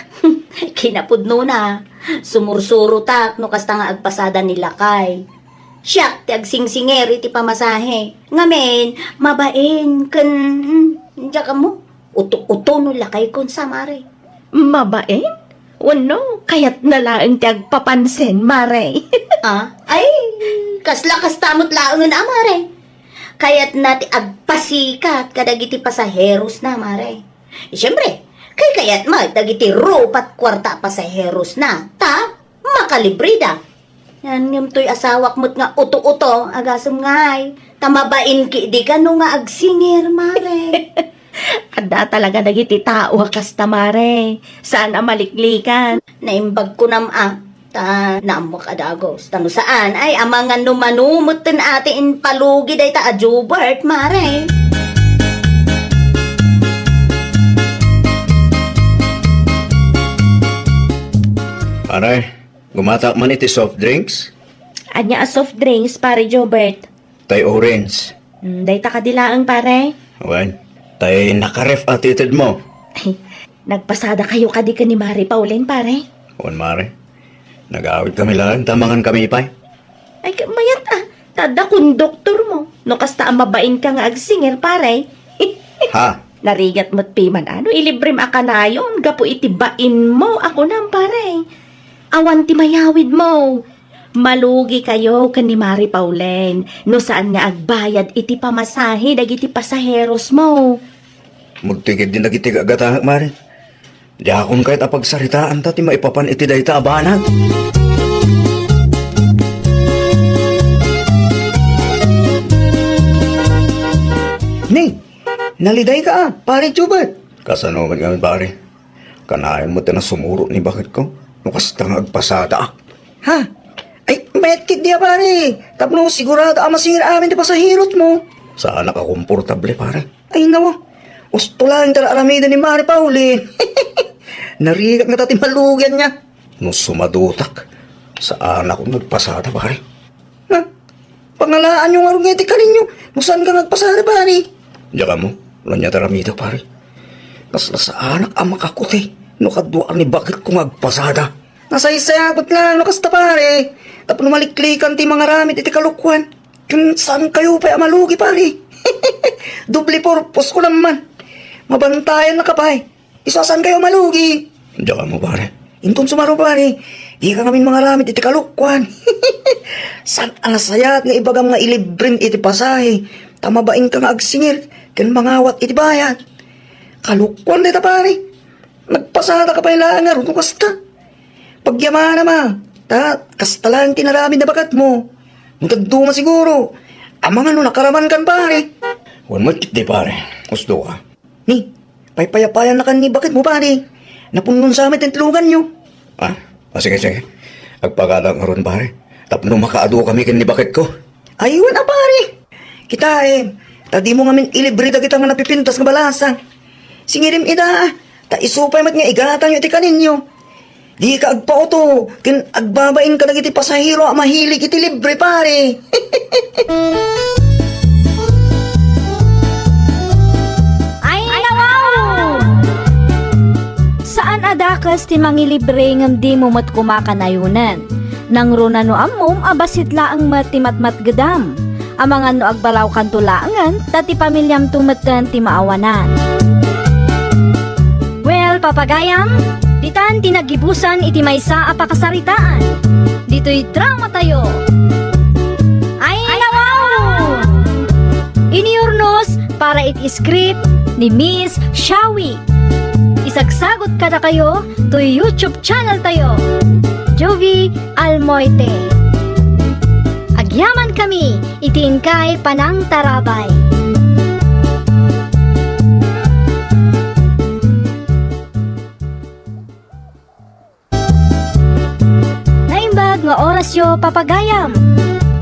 [SPEAKER 5] Kinapudno na. Sumursuro tak no kasta nga agpasada nila kay. Siyak ti agsingsingeri ti pamasahe. Ngamen, mabain kan diya ka mo. Uto no lakay kon sa mare.
[SPEAKER 2] Mabain? Wano, kayat na lang ti agpapansin, Mare.
[SPEAKER 5] Ay, kasla kastamot laang na mare. Kaya't nati agpasikat kadagiti pasaheros na mare. Siyempre, kayat dagiti rupat kwarta pasaheros na, ta, makalibrida. Yan yung to'y asawak mo't nga uto-uto, agasam ngay, tamabain ki di ka no nga agsingir, mare.
[SPEAKER 2] Ada talaga dagiti tao kasta, Mare. Saan ang maliklikan?
[SPEAKER 5] Naimbag ko ta, naamok adagos. Tano saan, ay, ang mga numanumot tin atin palugi day ta Jobert, mare.
[SPEAKER 3] Aray, gumata man iti soft drinks?
[SPEAKER 2] Anya a soft drinks, pare Jobert.
[SPEAKER 3] Tay orange.
[SPEAKER 2] Day ta kadilaang, pare.
[SPEAKER 3] Wan, tay nakaref atitid mo.
[SPEAKER 2] Ay, nagpasada kayo kadi ka ni Mari Pauline, pare.
[SPEAKER 3] Wan mare, nag-aawit kami lang, tamangan kami ipay.
[SPEAKER 2] Ay, mayat tada kung doktor mo. No kasta ang mabain ka nga agsinger, pare.
[SPEAKER 3] Ha?
[SPEAKER 2] Narigat mo't piman ano, ilibrim akanayon, gapo itibain mo ako nang, pare. Awan ti mayawid mo. Malugi kayo kan ni Mari Pauline, no saan nga agbayad iti pamasahe, dagiti pasaheros mo.
[SPEAKER 3] Magtigid din nagiti agata, mare. Di akong kahit apagsaritaan ta, ti maipapan iti dayta abanag. Ni, naliday ka pare Jubert. Kasano man kami, pare? Kanayan mo na sumuro ni bakit ko? Nukas tang agpasada. Ha? Ay, metkit niya, pare. Tapno, sigurado masira amin di pasahirot mo. Sana ka komportable, pare. Ay, nawa. Gusto lang tara aramida ni Mari Pauline. Narigat nga tati malugyan niya. Nung sumadutak, saan ako nagpasada, pare? Ha? Pangalaan yung arong eti kaninyo. Nung saan ka nagpasada, pare? Diyan ka mo, wala niya taramida, pare. Kasla sa anak ang makakuti. No kadwaan ni bakit kung agpasada. Nasaysayakot lang, no kasta, pare. Tapos maliklikan ti mga ramit iti kalukwan. Kung saan kayo pa malugi, pare? Doble purpose ko naman. Mabantayan na kapay. Isasan kayo malugi. Diyan ka mo, pare. Intong sumaro, pare. Di ka ngamin mga ramit iti kalukwan. San alasayat nga ibagang nga ilibrin iti pasahe. Tamabaing ka nga agsingir. Kan mangawat iti bayad. Kalukwan dita, pare. Nagpasada ka pa ilangar. Kung kasta. Pagyaman naman. Kasta lang tinaramin na bakat mo. Nung tagduma siguro. Amang ano nakaraman kan, pare. Huwag magkit di, pare. Gusto ka. Ni, paypayapayan na kan ni bakit mo, pare. Napunong sa amin ang tilugan nyo. Sige, sige. Agpagada nga ron, pare. Tapno makaado kami kan ni bakit ko. Ayun na, pare. Kita tadi mo ngamin ilibrida kita nga napipintas nga balasang. Singirim ida, ta isupay mat nga igatang yung iti kaninyo. Di ka agpauto, kin agbabain ka nagiti pasahiro, mahilig iti libre, pare.
[SPEAKER 1] Ay, nawaw! Saan adakas ti mangilibre ngam di mo mat kumakanayunan? Nang runa no amom, abasit laang matimatmat gedam. Amangan no agbaraw kan tulaangan, tati pamilyam tumatan ti maawanan. Well, papagayam, ditan tinagibusan iti maysa a pakasaritaan. Dito'y drama tayo. Ay, nawaw! Iniurnos para iti script ni Miss Shawi. Isagsagot kada kayo to YouTube channel tayo. Jovi Almoite. Agyaman kami, itingkay panang tarabay. orasyo papagayam.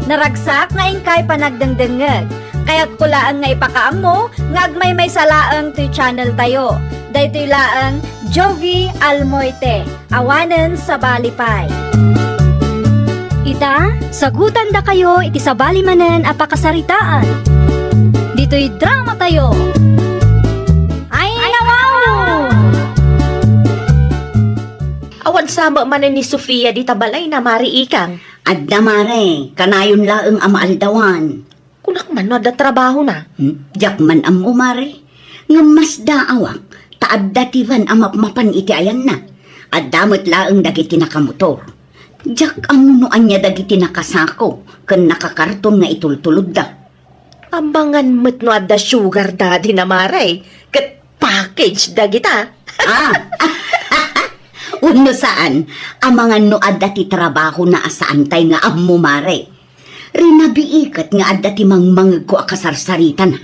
[SPEAKER 1] Naragsak nga ingkay panagdengdengeg. Kaya't kulaan nga ipakaammo nga agmay may salaang ti channel tayo. Daytoy laang Jovi Almoite. Awanen sa Balipay. Ita, sagutan da kayo iti sabali manen a pakasaritaan. Dito'y drama tayo. Ay, nawaw!
[SPEAKER 2] Awan sama manen ni Sofia di tabalay na mariikang.
[SPEAKER 5] Adda mare, kanayon laeng amaaldawan.
[SPEAKER 2] Kunak man no da trabaho na.
[SPEAKER 5] Diyak man ang umare. Nga mas daawak, taad dativan ang mapmapan iti ayan na. At damot laeng dagiti nakamotor. Diyak ang munuan niya dagiti nakasako, kan nakakarton nga itultulod da.
[SPEAKER 2] Ambangan met no da sugar daddy na maray. Kat package da kita.
[SPEAKER 5] Uno saan, amangan no adda ti trabaho na asaantay nga ammo mare. Rinabiikat nga adda ti mangmangag ko akasarsaritan.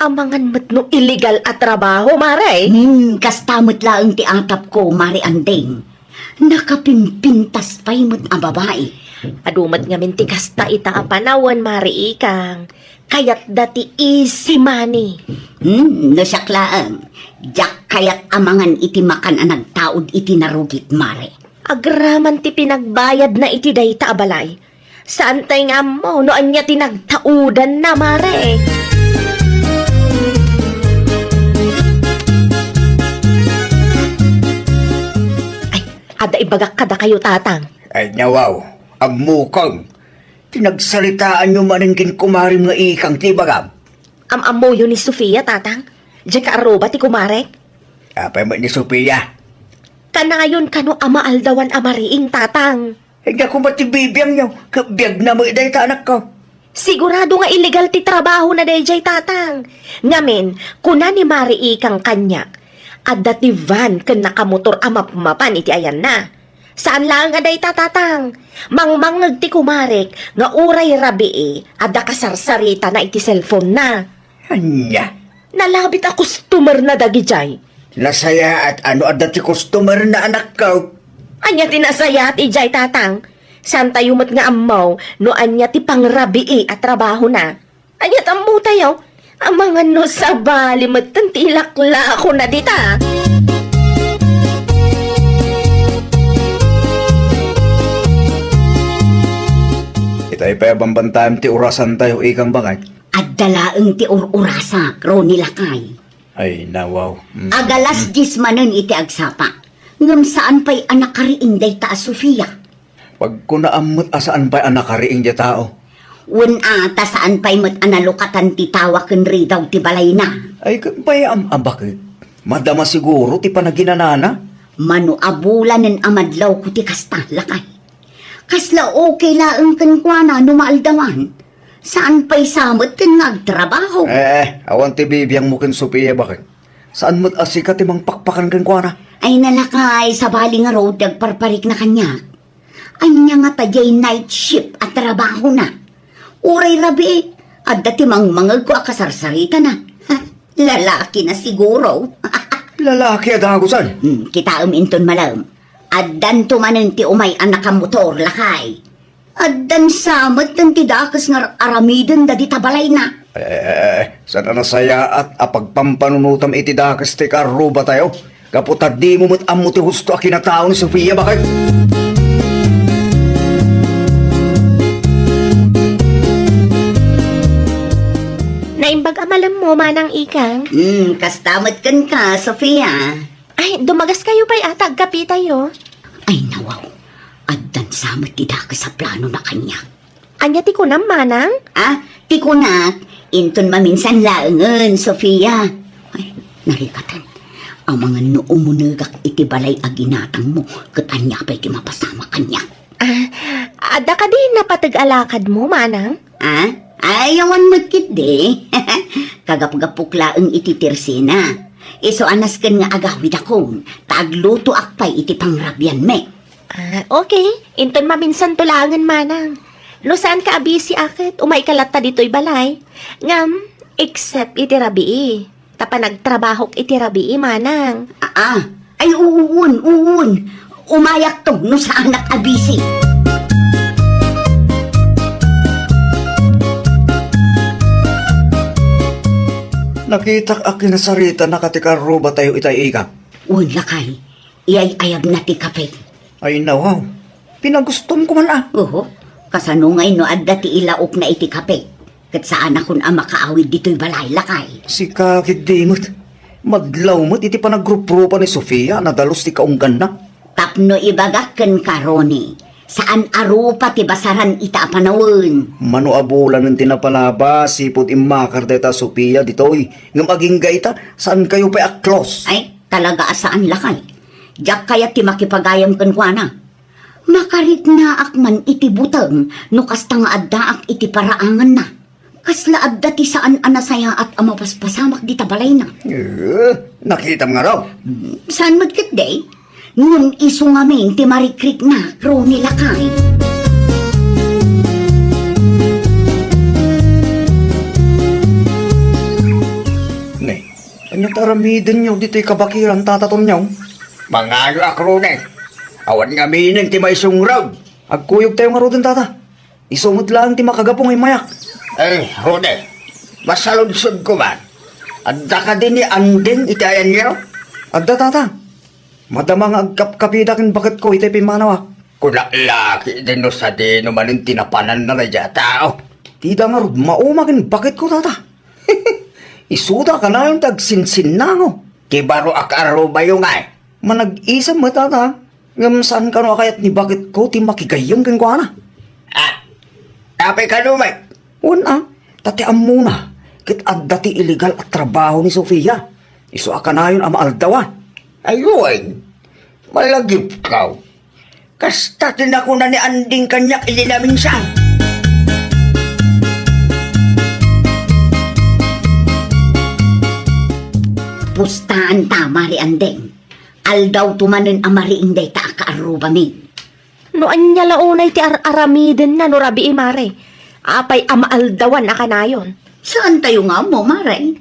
[SPEAKER 2] Amangan met no illegal at trabaho maray.
[SPEAKER 5] Kastamot laeng ti atap ko, mare andeng. Nakapimpintas pa'y mo't ang babae.
[SPEAKER 2] Adumat nga minti kasta ita a panawan mariikang. Kayat dati easy money.
[SPEAKER 5] No siyaklaan. Diyak kayat amangan iti makan ang nagtaod iti narugit, mare.
[SPEAKER 2] Agraman ti pinagbayad na iti dayta abalay. Saan tay nga mo no anya tinagtaudan na mare. Ay, ada ibagak kada kayo tatang.
[SPEAKER 3] Ay nawaw, amukang. Tinagsalitaan nyo maningkin kumarim nga ikang tibagam.
[SPEAKER 2] Am-amo yun ni Sofia tatang. Diyan ka aroba ti kumarek.
[SPEAKER 3] Apay mo ni Sophia.
[SPEAKER 2] Kanayon kano amaaldawan amariing tatang.
[SPEAKER 3] Hindi ako matibibiyang nyo. Kabiyag na mo iday anak ko.
[SPEAKER 2] Sigurado nga illegal ti trabaho na dayjay tatang. Ngamin, kuna ni Mari ikang kanyak. Adda ti van ken nakamotor amapmapan iti ayan na. Saan lang aday tatang? Mangmangag ti kumarek nga uray rabii adda kasarsarita na iti cellphone na.
[SPEAKER 3] Anya,
[SPEAKER 2] Nalabit a customer na dagijay.
[SPEAKER 3] nasaya at ano at dati customer na anak ko.
[SPEAKER 2] Anya tinasaya at ijay tatang. Saan tayo mat nga amaw no anya ti pangrabii at trabaho na. Anya tambo tayo. Ang mga no sa bali matantilakla ako na dita.
[SPEAKER 3] Itay pa bambantayan ti urasan tayo ikang bangay.
[SPEAKER 5] At dalaeng ti ururasa, Ronnie Lakay.
[SPEAKER 3] Ay nawaw.
[SPEAKER 5] Agalas 10 manen iti agsapa. Ngam saan pa'y anak kariing day ta Sofia.
[SPEAKER 3] Pag kunaamot asaan pa anak kariing di tao.
[SPEAKER 5] Ta saan pa'y mat analukatan ti tawa ken ridaw ti balay na.
[SPEAKER 3] Ay kapay bakit? Madama siguro ti panaginanana.
[SPEAKER 5] Mano abulanen amadlaw ko ti kasta lakay. Kasla okay laeng ken kuana no maaldawan. Saan pa'y samot ken ngagtrabaho?
[SPEAKER 3] Awan ti bibiyang mo ken Sophia bakit? Saan mo't asika ti mang pakpakan ken kuana?
[SPEAKER 5] Ay nalakay sa bali nga road nagparparik na kanya. Ay niya nga tajay night shift at trabaho na. Uray rabi, at dati mangmangag ko akasarsarita na. Lalaki na siguro.
[SPEAKER 3] Lalaki at hagusan.
[SPEAKER 5] Kita inton malam. Addan tumanen ti umay anak ang motor lakay. Addan samat ng tidakas nga aramiden da di tabalay na.
[SPEAKER 3] Sana nasaya at apagpampanunutam iti dakas ti karuba tayo. Kaputad di mo mo't amo ti husto a kinatao ni Sophia bakit?
[SPEAKER 2] Naimbag amalam mo manang ikang.
[SPEAKER 5] Kastamat kan ka, Sofia.
[SPEAKER 2] Ay, dumagas kayo pa'y atag kapi tayo.
[SPEAKER 5] Ay nawaw. Addan samat ti dakas sa plano na kanya.
[SPEAKER 2] Anya ti kunam manang?
[SPEAKER 5] Tikunak, inton maminsan laengen, Sofia. Ay, narikatan. Ang mga noo mo nagak iti balay aginatang mo, katanya pa'y ti mapasama kanya.
[SPEAKER 2] Ada ka din napatag-alakad mo manang?
[SPEAKER 5] Ayawan magkit de. Kagapgapukla ang iti tirsina. Iso anas kan nga agawid akong, tagluto akpay iti pangrabyan me.
[SPEAKER 2] Okay. Inton maminsan tulangan manang. No saan ka abisi akit, umay kalata dito'y balay. Ngam, except iti rabii. Tapa nagtrabahok iti rabii manang.
[SPEAKER 5] Ay uun. Umayak to no sa anak abisi.
[SPEAKER 3] Nakita akin na sarita nakatikaruba tayo itay ika.
[SPEAKER 5] Un lakay, iyay ayab na ti kape.
[SPEAKER 3] Ay nawaw, pinagustom ko man ah.
[SPEAKER 5] Oo, kasanungay no adda ti ilaok na iti kape. Kat saan akon ang makaawid dito'y balay lakay.
[SPEAKER 3] Si kakit dimot. Madlaw mo't iti panaggrup-grupa ni Sofia na dalos ti kaunggan na.
[SPEAKER 5] Tapno ibagaken ka, Ronnie. Saan arupa ti basaran ita panawon?
[SPEAKER 3] Mano abulan ng tinapalaba, sipot imakar deta Sofia ditoy. Ngam aging gaita, saan kayo pa aklos?
[SPEAKER 5] Ay, talaga asaan lakay. Diyak kaya ti makipagayam kan kwa na. Makarit na akman iti butang, no kasta nga adda ak iti paraangan na. Kasla adda ti saan anasaya at amapaspasamak di tabalay na.
[SPEAKER 3] Nakita mo nga raw.
[SPEAKER 5] Saan magkit day? Ngun iso nga min ti marikrik na, Ronnie lakay.
[SPEAKER 3] Ne, ano taramidin nyo dito'y kabakiran tataton nyo? Mga akrone, awan nga minin ti may sungrag. Agkuyog tayo nga rodin tata. Isumot lang ti makagapong ay mayak.
[SPEAKER 6] Eh, Rode, masaludsod ko man. Adda ka din ni Anding itayan niyo?
[SPEAKER 3] Adda tata. Madamang agkap-kapidakin bakit ko itay pimanawa.
[SPEAKER 6] Kunaklaki din no sa di naman yung tinapanan na radya tao.
[SPEAKER 3] Tida nga rod, maumagin bakit ko tata. Isuda ka na yung tagsinsin na ngo.
[SPEAKER 6] Kibaro akaro ba yung ay?
[SPEAKER 3] Manag-isam mo tata. Ngam saan ka no kayat ni bakit ko ti makigayong kang kwa na.
[SPEAKER 6] Ah, tapay ka numay.
[SPEAKER 3] Una, tatiam muna. Kit adda ti illegal at trabaho ni Sofia. Iso ka na yun ang maaldawan.
[SPEAKER 6] Ayun, malagip ka. Kasta din ako na ni Anding kanyak ilinaminsan.
[SPEAKER 5] Pustaan ta, Mari Andeng. Aldaw tumanin ang Mari Inday ta akaaruba min.
[SPEAKER 2] No anya launay ti aramiden na no rabi imare. Apay amaaldawan na kanayon.
[SPEAKER 5] Saan tayo nga mo, Mari?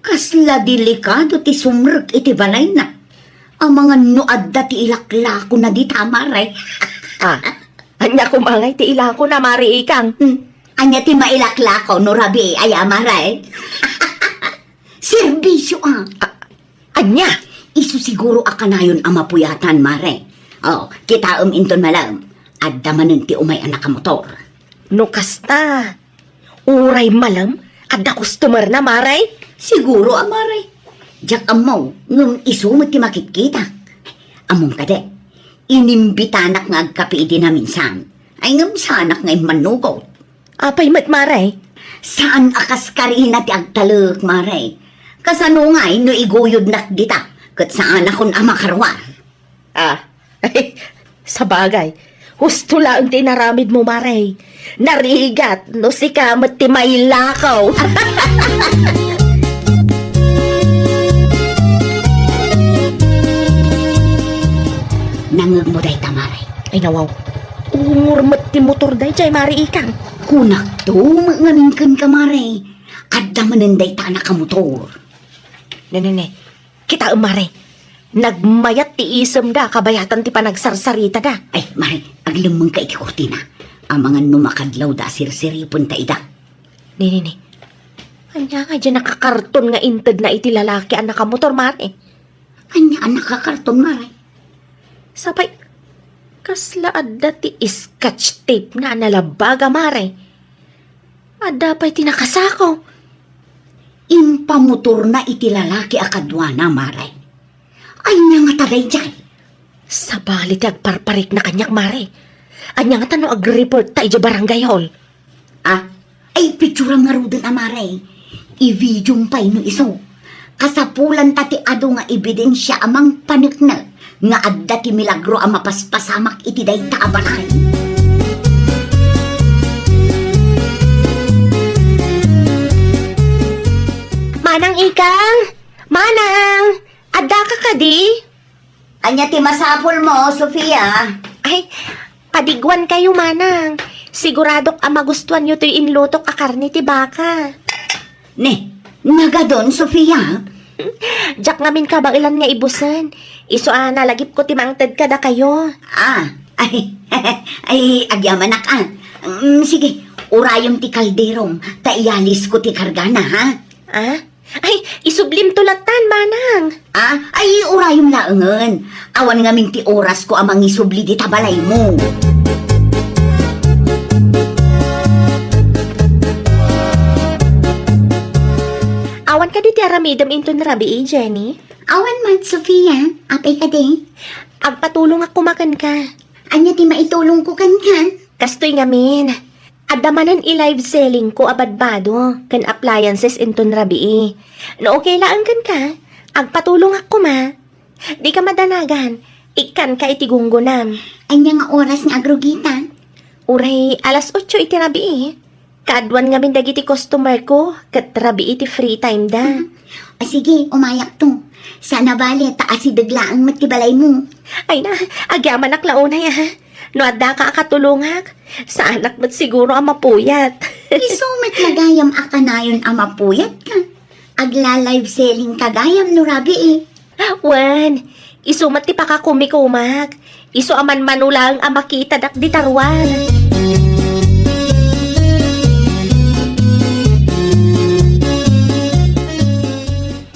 [SPEAKER 5] Kasla delikado ti sumrek iti balay na. Ang mga nuadda ti ilaklako na di tama, Mari.
[SPEAKER 2] Ah, anya kumangay ti ila ko na Mari ikang.
[SPEAKER 5] Anya ti mailaklako no rabi ay Mari. Serbisyo ah.
[SPEAKER 2] Anya?
[SPEAKER 5] Isu siguro akanayon ang mapuyatan, Mare. Oh, kita inton malam. Adda manen ti umay anak ka motor.
[SPEAKER 2] No kasta. Uray malam. Adda customer na Mare.
[SPEAKER 5] Siguro, Mare. Diyak amaw, ngum isu mo ti makikita. Among kade, inimbitanak nga agkapi iti na minsan. Ay ngum sanak nga manugot.
[SPEAKER 2] Apay mat Mare.
[SPEAKER 5] Saan akas karina ti agtalek, Mare? Kasano nga no iguyod nak dita. Kat saan akon amakarwar.
[SPEAKER 2] Ah, sa bagay. Husto lang tinaramid mo, Mare. Narigat, no si kamat ti may lakaw.
[SPEAKER 5] Nangag mo day tamare.
[SPEAKER 2] Ay nawaw. Umurmat ti motor day jay, Mare ikang.
[SPEAKER 5] Kunak to, mangaminkan ka, Mare. Adda manenday ta na ka motor.
[SPEAKER 2] Nene, kita Mare. Nagmayat ti isem da, kabayatan ti panagsarsarita da.
[SPEAKER 5] Ay, Mare, aglamang ka iti kortina. Ang mga numakadlaw da sirsiripon ta ida.
[SPEAKER 2] Nene, anya nga dyan nakakarton nga inted na iti lalaki ang nakamotor, Mare.
[SPEAKER 5] Anya ang nakakarton, Mare.
[SPEAKER 2] Sabay, kasla adda ti scotch tape na nalabaga, Mare. Adda pa'y tinakasako.
[SPEAKER 5] Impamotor na iti lalaki akadwana, Mare. Anya nga taday dyan.
[SPEAKER 2] Sa bali ti agparparik na kanyak, Mare. Anya nga tano ag-report ta iti barangay hall.
[SPEAKER 5] Ah, ay picture nga rudin, Mare. I-video pa ino iso. Kasapulan tati ado nga ebidensya amang panikna nga adda ti milagro ang mapaspasamak iti day taabalay.
[SPEAKER 2] Manang ikang! Manang! Adda ka kadi?
[SPEAKER 5] Anya ti masapol mo, Sofia?
[SPEAKER 2] Ay, padigwan kayo, Manang. Siguradok ang magustuhan nyo to'y inlutok a karne ti baka.
[SPEAKER 5] Ne, nagadon, Sofia?
[SPEAKER 2] Diyak ngamin ka bang ilan nga ibusan? Iso nalagip ko timangted ka da kayo.
[SPEAKER 5] Ah, ay, agyaman ka. Sige, urayong ti kalderong, taiyalis ko ti kargana, ha?
[SPEAKER 2] Ah? Ay, isublim tulatan, manang.
[SPEAKER 5] Ay urayom laengen. Awan nga minti oras ko amang isubli di tabalay mo.
[SPEAKER 2] Awan ka di tiaramidam into rabi Jenny.
[SPEAKER 4] Awan man, Sofia. Apay ka di.
[SPEAKER 2] Agpatulong ako makan ka.
[SPEAKER 4] Anya ti maitulong ko kan ka.
[SPEAKER 2] Kastoy ngamin. Adamanan i-live selling ko abadbado kan appliances inton rabi. No okay laan kan ka. Agpatulong ako ma. Di ka madanagan. Ikan ka itigunggunam.
[SPEAKER 4] Anya nga oras nga agrugita.
[SPEAKER 2] Uray, alas 8 iti rabi. Kaadwan ngamin dagiti customer ko. Kat rabi iti free time da.
[SPEAKER 4] Sige, umayak to. Sana bali, taas si daglaang matibalay mo.
[SPEAKER 2] Ay na, agyaman aklaunay ha. No adda ka akatulungak. Sa anak mo't siguro ang mapuyat.
[SPEAKER 4] Isumat lagayam akanayon ama puyat ka. Agla-live selling kagayam no rabi eh.
[SPEAKER 2] Wan, isumat ti pakakumikumak. Isu aman manulang ang makita dak di tarwan.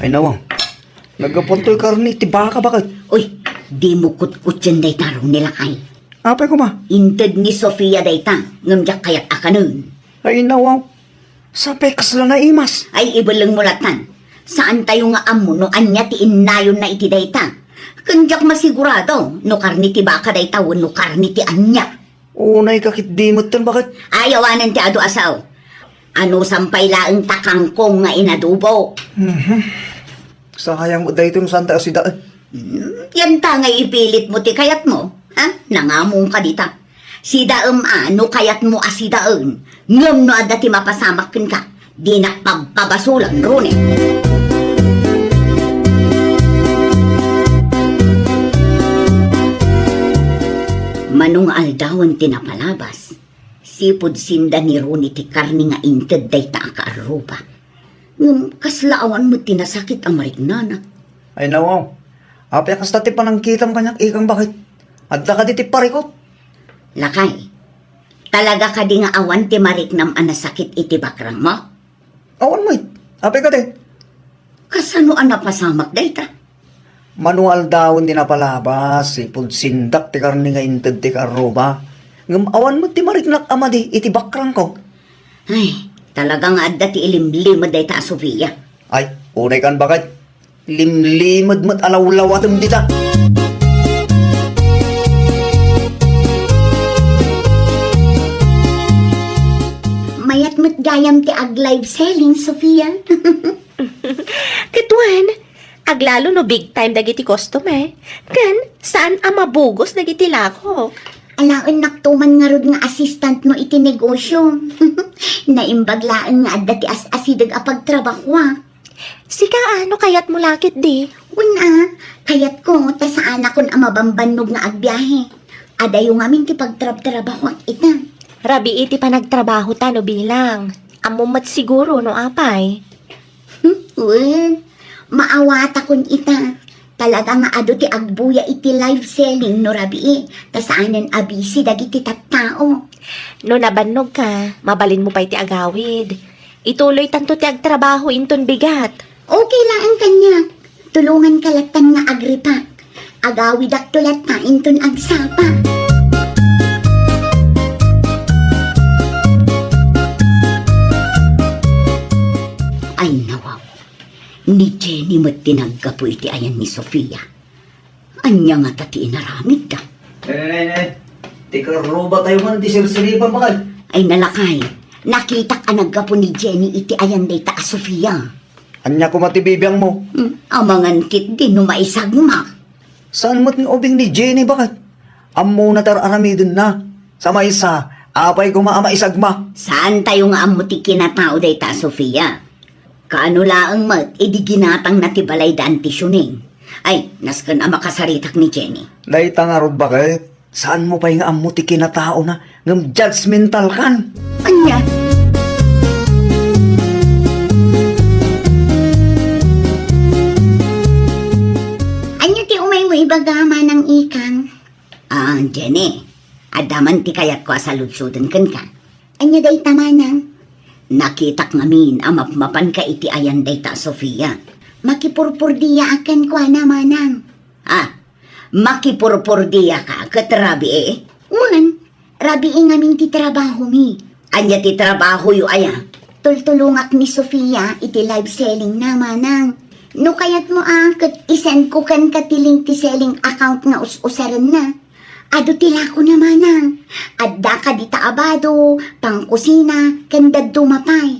[SPEAKER 3] Ay nawang, nagapuntoy karni, tiba ka bakit?
[SPEAKER 5] Uy, di mo kutkut yan day tarong nila kay.
[SPEAKER 3] Apay ko ma?
[SPEAKER 5] Inted ni Sofia day ta, ngamjak kayat akanon.
[SPEAKER 3] Ay nawang, sapay kasla na imas.
[SPEAKER 5] Ay ibalang mulatan. Saan tayo nga amo no anya ti inayon na iti day ta? Kanjak masigurado, no karni ti baka day ta, no karni ti anya.
[SPEAKER 3] Unay kakit dimot tan bakit?
[SPEAKER 5] Ayawanan ti ado asaw. Ano sampay laeng takangkong nga inadubo.
[SPEAKER 3] Sayang mo dahito no santa asidaan.
[SPEAKER 5] Yan ta nga ipilit mo ti kayat mo. Ha? Nangamong ka dita. Sidaem ano kayat mo asidaan. Ngam no adda ti mapasamak ken ka. Di nakpagpabasulan ron eh. Manong aldawan tinapalabas. Sipod sinda ni Ronnie ti karni nga inted day ta akaaruba. Ngam kaslaawan mo tinasakit ang marignana.
[SPEAKER 3] Ay nawang, apay kasta ti panangkitam kanyak ikang bakit? Adda ka di ti parikot.
[SPEAKER 5] Lakay, talaga ka di nga awan ti mariknam anasakit iti bakrang mo?
[SPEAKER 3] Awan mo apay ka di.
[SPEAKER 5] Kasano ang napasamak day ta?
[SPEAKER 3] Manual daw hindi napalabas, sipod sindak ti karni nga inted ti karoba. Ngam awan mo ti mariknak amadi iti bakrang ko.
[SPEAKER 5] Ay, talagang adda ti ilimlimad day ta, Sofia.
[SPEAKER 3] Ay, unay kan bakit? Limlimad mat alawlawatem dita.
[SPEAKER 4] Mayat mo't gayam ti ag-live selling, Sofia.
[SPEAKER 2] Katuan, aglalo no big time dagiti customer. Kan, saan ang mabugos dagiti lako?
[SPEAKER 4] Alaon naktuman nga rod nga assistant mo iti negosyo. Naimbaglaan nga adda ti as-asidag a pagtrabaho.
[SPEAKER 2] Sika ano kayat mo lakit di?
[SPEAKER 4] Una, kayat ko ta saan akon ang mabambanog nga agbiyahe. Adayo ngamin ti pagtrabaho at ita.
[SPEAKER 2] Rabi iti pa nagtrabaho ta no bilang. Amumat siguro no apay.
[SPEAKER 4] Well, maawata kon ita. Talaga nga ado ti agbuya iti live selling no rabi ta saanan abisi dagiti tattao.
[SPEAKER 2] No nabannog ka, mabalin mo pa iti agawid. Ituloy tanto ti agtrabaho inton bigat.
[SPEAKER 4] Okay lang ang kanya. Tulungan kalatan nga agripa. Agawid ak tulat na inton agsapa.
[SPEAKER 5] Ay, nawaw. Ni Jenny mo't tinaggapo iti ayan ni Sofia. Anya nga tati inaramid ta.
[SPEAKER 3] Nay. Ti karoba tayo man di sirsiripan bakit?
[SPEAKER 5] Ay nalakay, nakita ka naggapo ni Jenny iti ayan day ta, Sofia.
[SPEAKER 3] Anya ko matibibiyang mo.
[SPEAKER 5] Amangan kit din no maisagma.
[SPEAKER 3] Saan mo't ng ubing ni Jenny bakit? Ammo na tar aramidin na. Sa may isa, apay ko maama isagma.
[SPEAKER 5] Saan tayo nga amuti kinatao day ta, Sofia? Kaano laang mat, edi ginatang natibalay daan ti syuning. Ay, naskan ang makasaritak ni Jenny.
[SPEAKER 3] Laita nga rod bakit? Saan mo pa yung ammo ti kinatao na ngam judgmental kan?
[SPEAKER 5] Anya?
[SPEAKER 4] Anyo ti umay mo ibagama ng ikang.
[SPEAKER 5] Jenny, adaman ti kayat ko asaludsudan kan ka.
[SPEAKER 4] Anyo day tamanang.
[SPEAKER 5] Nakitak ngamin amap-mapan ka iti ayan day ta, Sofia.
[SPEAKER 4] Makipurpur diya akan kwa na manang.
[SPEAKER 5] Makipurpurdiya ka, katrabi eh.
[SPEAKER 4] Wan, rabi ngamin ti trabaho mi.
[SPEAKER 5] Anya ti trabaho yu aya.
[SPEAKER 4] Tultulungak ni Sofia iti live selling na manang. No kayat mo kat isend ko kan katiling ti selling account nga us-usaran na. Ado tila ko na manang. Adda ka di taabado, pang kusina, kandad dumapay.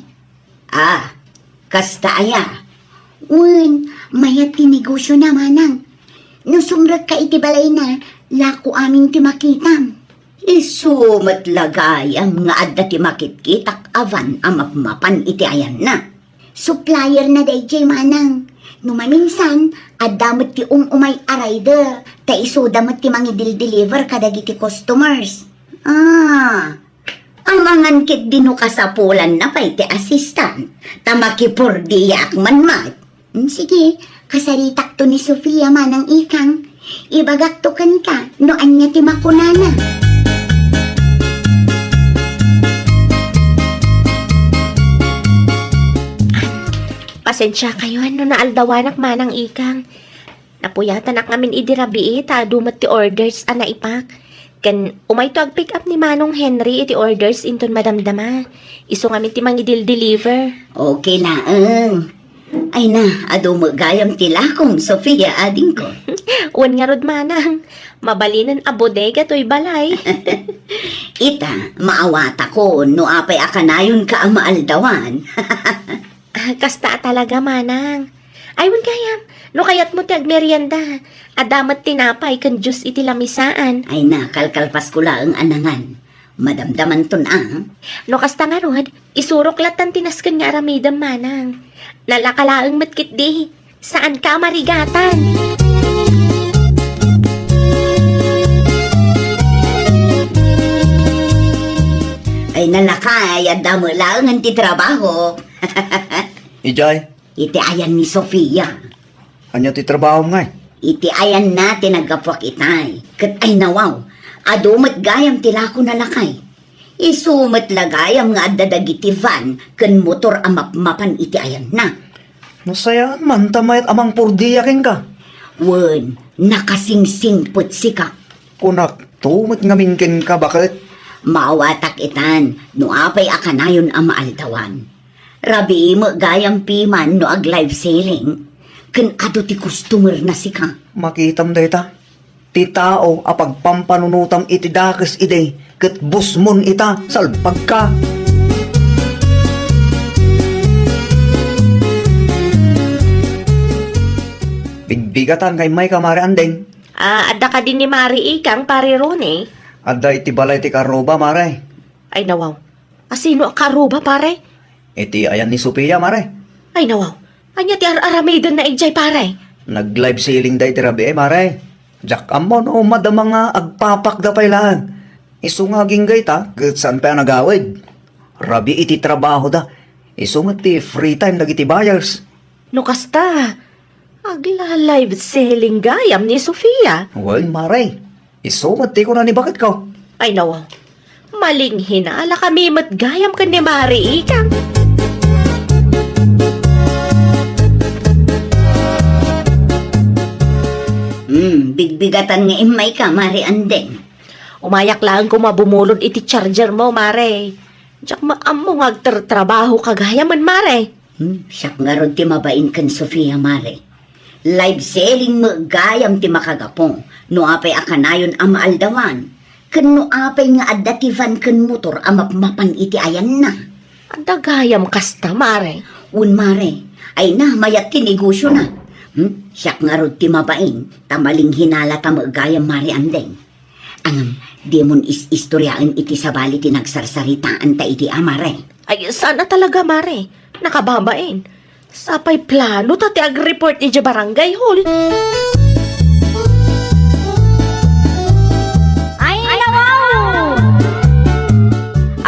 [SPEAKER 5] Kasta aya.
[SPEAKER 4] Wan, mayat ti negosyo na manang. No sumrag ka iti balay na, lako aming ti makitam.
[SPEAKER 5] Isumat lagayam nga adda ti makitkitak avan amap-mapan iti ayan na.
[SPEAKER 4] Supplier na dayjay manang. Numaminsan, adamot ti umay arider, ta iso damot ti mangidil-deliver kadagiti customers.
[SPEAKER 5] Ang mangan kit dino kasapulan na pa'y ti assistant. Tamakipurdiyak manmat.
[SPEAKER 4] Sige, kasaritak to ni Sofia manang ikang. Ibagaktukan ka, noan niya ti makunana.
[SPEAKER 2] Pasensya kayo, ano na aldawanak manang ikang. Napuyatan na ngamin idirabi ta dumat ti orders ana ipak. Kan umay to ag pick up ni Manong Henry iti orders inton madamdama. Iso ngamin ti mangidil-deliver.
[SPEAKER 5] Okay laeng. Ay na, ado magayam tilakong, Sofia, ading ko.
[SPEAKER 2] Uwan nga rod manang. Mabalinan a bodega to'y balay.
[SPEAKER 5] Ita, maawata ko, no apay akanayon ka ang maaldawan.
[SPEAKER 2] Kasta talaga manang. Aywan kayam, no kayat mo ti agmerienda. Adamat tinapay kan Diyos iti lamisaan.
[SPEAKER 5] Ay na, kalkalpas ko lang anangan. Madamdaman ton
[SPEAKER 2] No kasta nga rod, isurok latan tinaskan nga aramidam manang. Nalakalaang matkit di. Saan ka marigatan?
[SPEAKER 5] Ay nalakay, at damo lang ang titrabaho.
[SPEAKER 3] Ijay,
[SPEAKER 5] Iti ayan ni Sofia.
[SPEAKER 3] anya ti trabaho nga
[SPEAKER 5] Iti ayan na tinagapwak itay. Kat ay nawaw, adumat gayam tilako na lakay. Isumat lagayam nga adadagiti van, kan motor amap-mapan iti ayan na.
[SPEAKER 3] Nasayaan man, tamayat amang purdiyakin ka.
[SPEAKER 5] Wen, nakasingsing putsika.
[SPEAKER 3] Kunak, tumat ngaminkin ka, bakit?
[SPEAKER 5] Maawatak itan, no apay akanayon ang maaldawan. Rabi mo gayam piman no ag live selling. Kan ado ti customer na sika.
[SPEAKER 3] Makitam data. Ti tao apag pampanunutam iti dakes ide, ket busmon ita, salpag ka. Bigbigatan kay may kamari andeng.
[SPEAKER 2] Adda ka din ni Mari ikang pare ron eh.
[SPEAKER 3] Adda iti balay ti karoba, mare.
[SPEAKER 2] Ay nawaw. Asino karuba pare?
[SPEAKER 3] Iti ayan ni Sophia, mare.
[SPEAKER 2] Ay nawaw. Anya ti aramidan na ijay pare.
[SPEAKER 3] Nag-live selling day ti rabi, mare. Jak amon o madama nga agpapak da pay lang. Isu nga ginggay ta, ket saan pa nagawid. Rabi iti trabaho da. Isu nga ti free time dagiti buyers.
[SPEAKER 2] No kasta. Agla live selling gayam ni Sofia.
[SPEAKER 3] Well, mare. Isu nga ti ko na ni bakit ka.
[SPEAKER 2] Ay nawaw. Maling hinala kami matgayam ka ni Mari ikang.
[SPEAKER 5] Bigbigatan nga imay ka, mare andeng.
[SPEAKER 2] Umayak lang ko mabumulod iti charger mo, Mare. Diyak maamo nga agtrabaho kagayaman, Mare.
[SPEAKER 5] Siyak nga ron ti mabain kan Sofia, mare. Live selling mo gayam ti makagapong. No apay akanayon ang maaldawan. Kan no apay nga adativan kan motor amap-mapan iti ayan na.
[SPEAKER 2] Anda gayam kasta, Mare.
[SPEAKER 5] Un mare, ay na mayat ti negosyo na. Siyak nga ron ti mabain. Tamaling hinala ta magayam, mare andeng. Angam, di mon istoryaan iti sabali ti nagsarsaritaan ta iti amare.
[SPEAKER 2] Ay, sana talaga, Mare. Nakababain. Sapay plano tati ag-report ni barangay hall.
[SPEAKER 1] Ay, nawaw!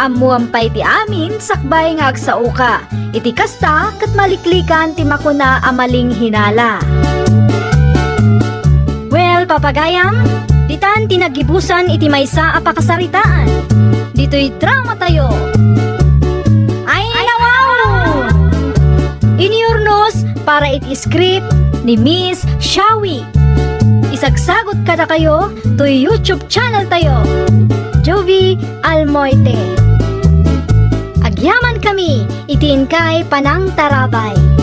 [SPEAKER 1] Amuampay ti amin, sakbay nga agsauka. Iti kasta, kat maliklikan ti makuna amaling hinala. Well, papagayam, ditan tinagibusan iti maysa apakasaritaan. Dito'y drama tayo. Ay, nawaw! para iti script ni Miss Shawi. Isagsagot kada kayo to YouTube channel tayo, Jovi Almoite. Agyaman kami, itiin kay Panang Tarabay.